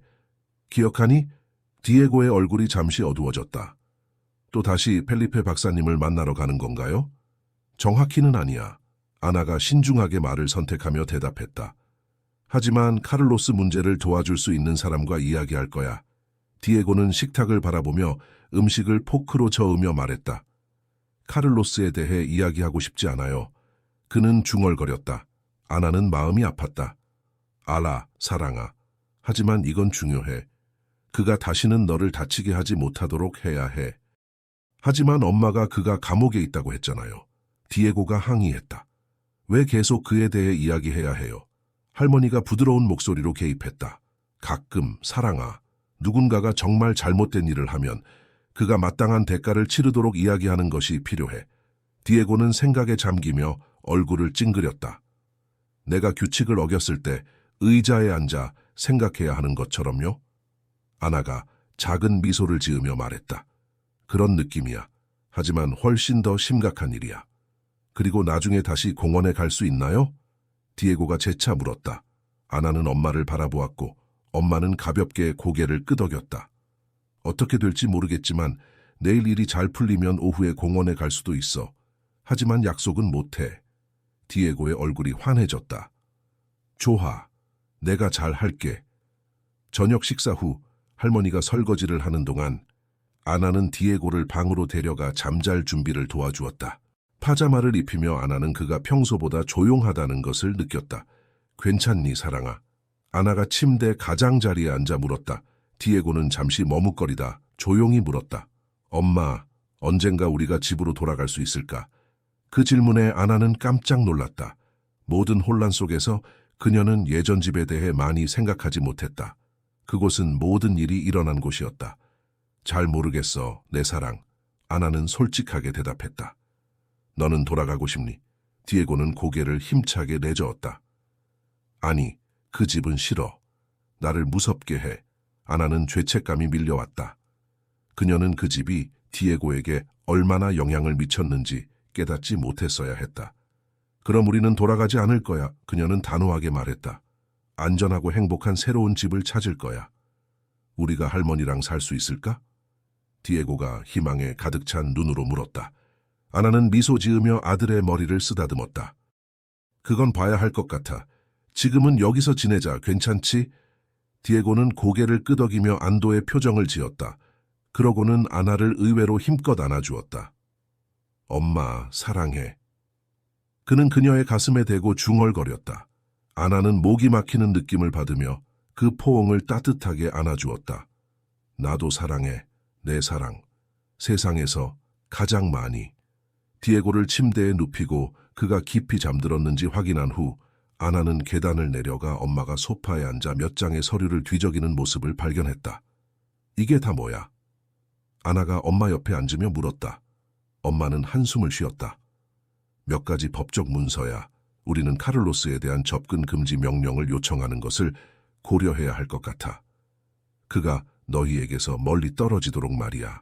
기억하니? 디에고의 얼굴이 잠시 어두워졌다. 또 다시 펠리페 박사님을 만나러 가는 건가요? 정확히는 아니야. 아나가 신중하게 말을 선택하며 대답했다. 하지만 카를로스 문제를 도와줄 수 있는 사람과 이야기할 거야. 디에고는 식탁을 바라보며 음식을 포크로 저으며 말했다. 카를로스에 대해 이야기하고 싶지 않아요. 그는 중얼거렸다. 아나는 마음이 아팠다. 알아, 사랑아. 하지만 이건 중요해. 그가 다시는 너를 다치게 하지 못하도록 해야 해. 하지만 엄마가 그가 감옥에 있다고 했잖아요. 디에고가 항의했다. 왜 계속 그에 대해 이야기해야 해요? 할머니가 부드러운 목소리로 개입했다. 가끔, 사랑아. 누군가가 정말 잘못된 일을 하면 그가 마땅한 대가를 치르도록 이야기하는 것이 필요해. 디에고는 생각에 잠기며 얼굴을 찡그렸다. 내가 규칙을 어겼을 때 의자에 앉아 생각해야 하는 것처럼요. 아나가 작은 미소를 지으며 말했다. 그런 느낌이야. 하지만 훨씬 더 심각한 일이야. 그리고 나중에 다시 공원에 갈 수 있나요? 디에고가 재차 물었다. 아나는 엄마를 바라보았고 엄마는 가볍게 고개를 끄덕였다. 어떻게 될지 모르겠지만 내일 일이 잘 풀리면 오후에 공원에 갈 수도 있어. 하지만 약속은 못해. 디에고의 얼굴이 환해졌다. 좋아. 내가 잘 할게. 저녁 식사 후 할머니가 설거지를 하는 동안 아나는 디에고를 방으로 데려가 잠잘 준비를 도와주었다. 파자마를 입히며 아나는 그가 평소보다 조용하다는 것을 느꼈다. 괜찮니, 사랑아? 아나가 침대 가장자리에 앉아 물었다. 디에고는 잠시 머뭇거리다 조용히 물었다. 엄마, 언젠가 우리가 집으로 돌아갈 수 있을까? 그 질문에 아나는 깜짝 놀랐다. 모든 혼란 속에서 그녀는 예전 집에 대해 많이 생각하지 못했다. 그곳은 모든 일이 일어난 곳이었다. 잘 모르겠어, 내 사랑. 아나는 솔직하게 대답했다. 너는 돌아가고 싶니? 디에고는 고개를 힘차게 내저었다. 아니, 그 집은 싫어. 나를 무섭게 해. 아나는 죄책감이 밀려왔다. 그녀는 그 집이 디에고에게 얼마나 영향을 미쳤는지 깨닫지 못했어야 했다. 그럼 우리는 돌아가지 않을 거야. 그녀는 단호하게 말했다. 안전하고 행복한 새로운 집을 찾을 거야. 우리가 할머니랑 살 수 있을까? 디에고가 희망에 가득 찬 눈으로 물었다. 아나는 미소 지으며 아들의 머리를 쓰다듬었다. 그건 봐야 할 것 같아. 지금은 여기서 지내자. 괜찮지? 디에고는 고개를 끄덕이며 안도의 표정을 지었다. 그러고는 아나를 의외로 힘껏 안아주었다. 엄마, 사랑해. 그는 그녀의 가슴에 대고 중얼거렸다. 아나는 목이 막히는 느낌을 받으며 그 포옹을 따뜻하게 안아주었다. 나도 사랑해, 내 사랑. 세상에서 가장 많이. 디에고를 침대에 눕히고 그가 깊이 잠들었는지 확인한 후 아나는 계단을 내려가 엄마가 소파에 앉아 몇 장의 서류를 뒤적이는 모습을 발견했다. 이게 다 뭐야? 아나가 엄마 옆에 앉으며 물었다. 엄마는 한숨을 쉬었다. 몇 가지 법적 문서야. 우리는 카를로스에 대한 접근 금지 명령을 요청하는 것을 고려해야 할 것 같아. 그가 너희에게서 멀리 떨어지도록 말이야.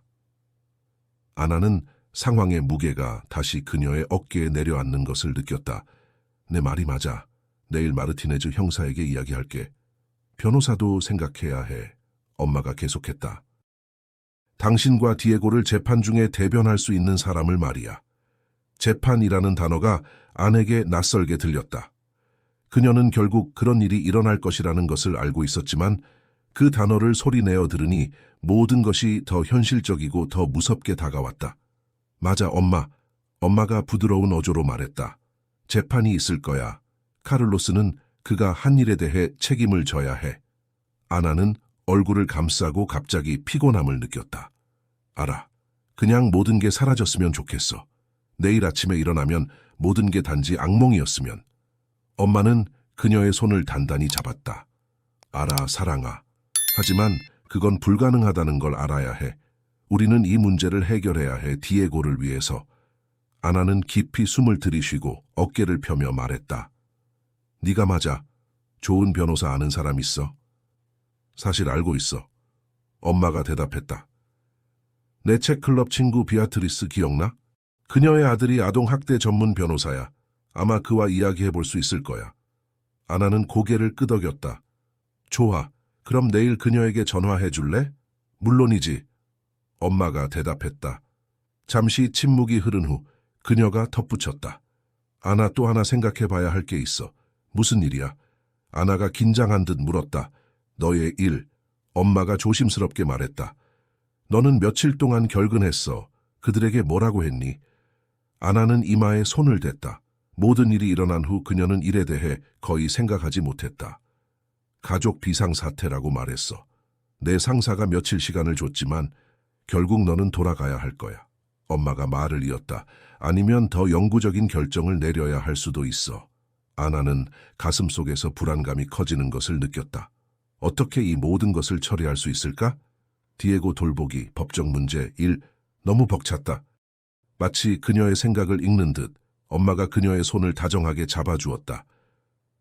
아나는 상황의 무게가 다시 그녀의 어깨에 내려앉는 것을 느꼈다. 내 말이 맞아. 내일 마르티네즈 형사에게 이야기할게. 변호사도 생각해야 해. 엄마가 계속했다. 당신과 디에고를 재판 중에 대변할 수 있는 사람을 말이야. 재판이라는 단어가 아내에게 낯설게 들렸다. 그녀는 결국 그런 일이 일어날 것이라는 것을 알고 있었지만 그 단어를 소리내어 들으니 모든 것이 더 현실적이고 더 무섭게 다가왔다. 맞아, 엄마. 엄마가 부드러운 어조로 말했다. 재판이 있을 거야. 카를로스는 그가 한 일에 대해 책임을 져야 해. 아나는 얼굴을 감싸고 갑자기 피곤함을 느꼈다. 알아. 그냥 모든 게 사라졌으면 좋겠어. 내일 아침에 일어나면 모든 게 단지 악몽이었으면. 엄마는 그녀의 손을 단단히 잡았다. 알아, 사랑아. 하지만 그건 불가능하다는 걸 알아야 해. 우리는 이 문제를 해결해야 해, 디에고를 위해서. 아나는 깊이 숨을 들이쉬고 어깨를 펴며 말했다. 네가 맞아. 좋은 변호사 아는 사람 있어? 사실 알고 있어. 엄마가 대답했다. 내 책클럽 친구 비아트리스 기억나? 그녀의 아들이 아동학대 전문 변호사야. 아마 그와 이야기해 볼 수 있을 거야. 아나는 고개를 끄덕였다. 좋아. 그럼 내일 그녀에게 전화해 줄래? 물론이지. 엄마가 대답했다. 잠시 침묵이 흐른 후 그녀가 덧붙였다. 아나, 또 하나 생각해 봐야 할 게 있어. 무슨 일이야? 아나가 긴장한 듯 물었다. 너의 일. 엄마가 조심스럽게 말했다. 너는 며칠 동안 결근했어. 그들에게 뭐라고 했니? 아나는 이마에 손을 댔다. 모든 일이 일어난 후 그녀는 일에 대해 거의 생각하지 못했다. 가족 비상사태라고 말했어. 내 상사가 며칠 시간을 줬지만 결국 너는 돌아가야 할 거야. 엄마가 말을 이었다. 아니면 더 영구적인 결정을 내려야 할 수도 있어. 아나는 가슴속에서 불안감이 커지는 것을 느꼈다. 어떻게 이 모든 것을 처리할 수 있을까? 디에고 돌보기, 법적 문제, 일, 너무 벅찼다. 마치 그녀의 생각을 읽는 듯 엄마가 그녀의 손을 다정하게 잡아주었다.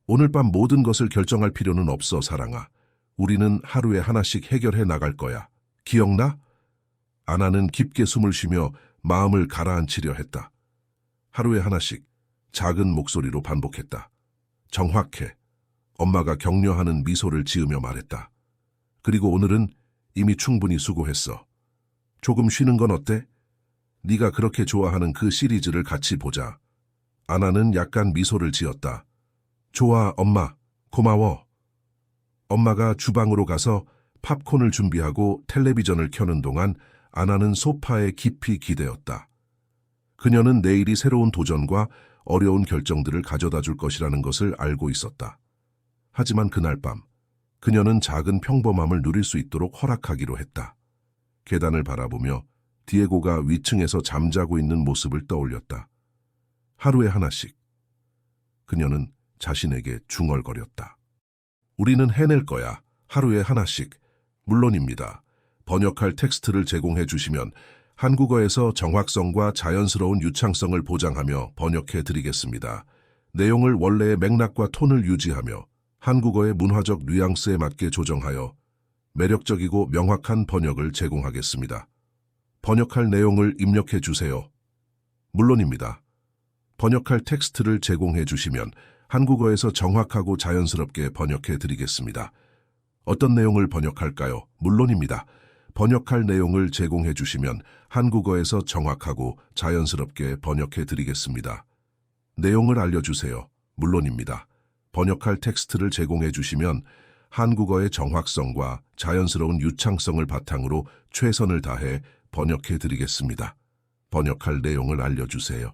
오늘 밤 모든 것을 결정할 필요는 없어, 사랑아. 우리는 하루에 하나씩 해결해 나갈 거야. 기억나? 아나는 깊게 숨을 쉬며 마음을 가라앉히려 했다. 하루에 하나씩 작은 목소리로 반복했다. 정확해. 엄마가 격려하는 미소를 지으며 말했다. 그리고 오늘은 이미 충분히 수고했어. 조금 쉬는 건 어때? 네가 그렇게 좋아하는 그 시리즈를 같이 보자. 아나는 약간 미소를 지었다. 좋아, 엄마. 고마워. 엄마가 주방으로 가서 팝콘을 준비하고 텔레비전을 켜는 동안 아나는 소파에 깊이 기대었다. 그녀는 내일이 새로운 도전과 어려운 결정들을 가져다 줄 것이라는 것을 알고 있었다. 하지만 그날 밤, 그녀는 작은 평범함을 누릴 수 있도록 허락하기로 했다. 계단을 바라보며 디에고가 위층에서 잠자고 있는 모습을 떠올렸다. 하루에 하나씩. 그녀는 자신에게 중얼거렸다. 우리는 해낼 거야. 하루에 하나씩. 물론입니다. 번역할 텍스트를 제공해 주시면 한국어에서 정확성과 자연스러운 유창성을 보장하며 번역해 드리겠습니다. 내용을 원래의 맥락과 톤을 유지하며 한국어의 문화적 뉘앙스에 맞게 조정하여 매력적이고 명확한 번역을 제공하겠습니다. 번역할 내용을 입력해 주세요. 물론입니다. 번역할 텍스트를 제공해 주시면 한국어에서 정확하고 자연스럽게 번역해 드리겠습니다. 어떤 내용을 번역할까요? 물론입니다. 번역할 내용을 제공해 주시면 한국어에서 정확하고 자연스럽게 번역해 드리겠습니다. 내용을 알려주세요. 물론입니다. 번역할 텍스트를 제공해 주시면 한국어의 정확성과 자연스러운 유창성을 바탕으로 최선을 다해 번역해 드리겠습니다. 번역할 내용을 알려주세요.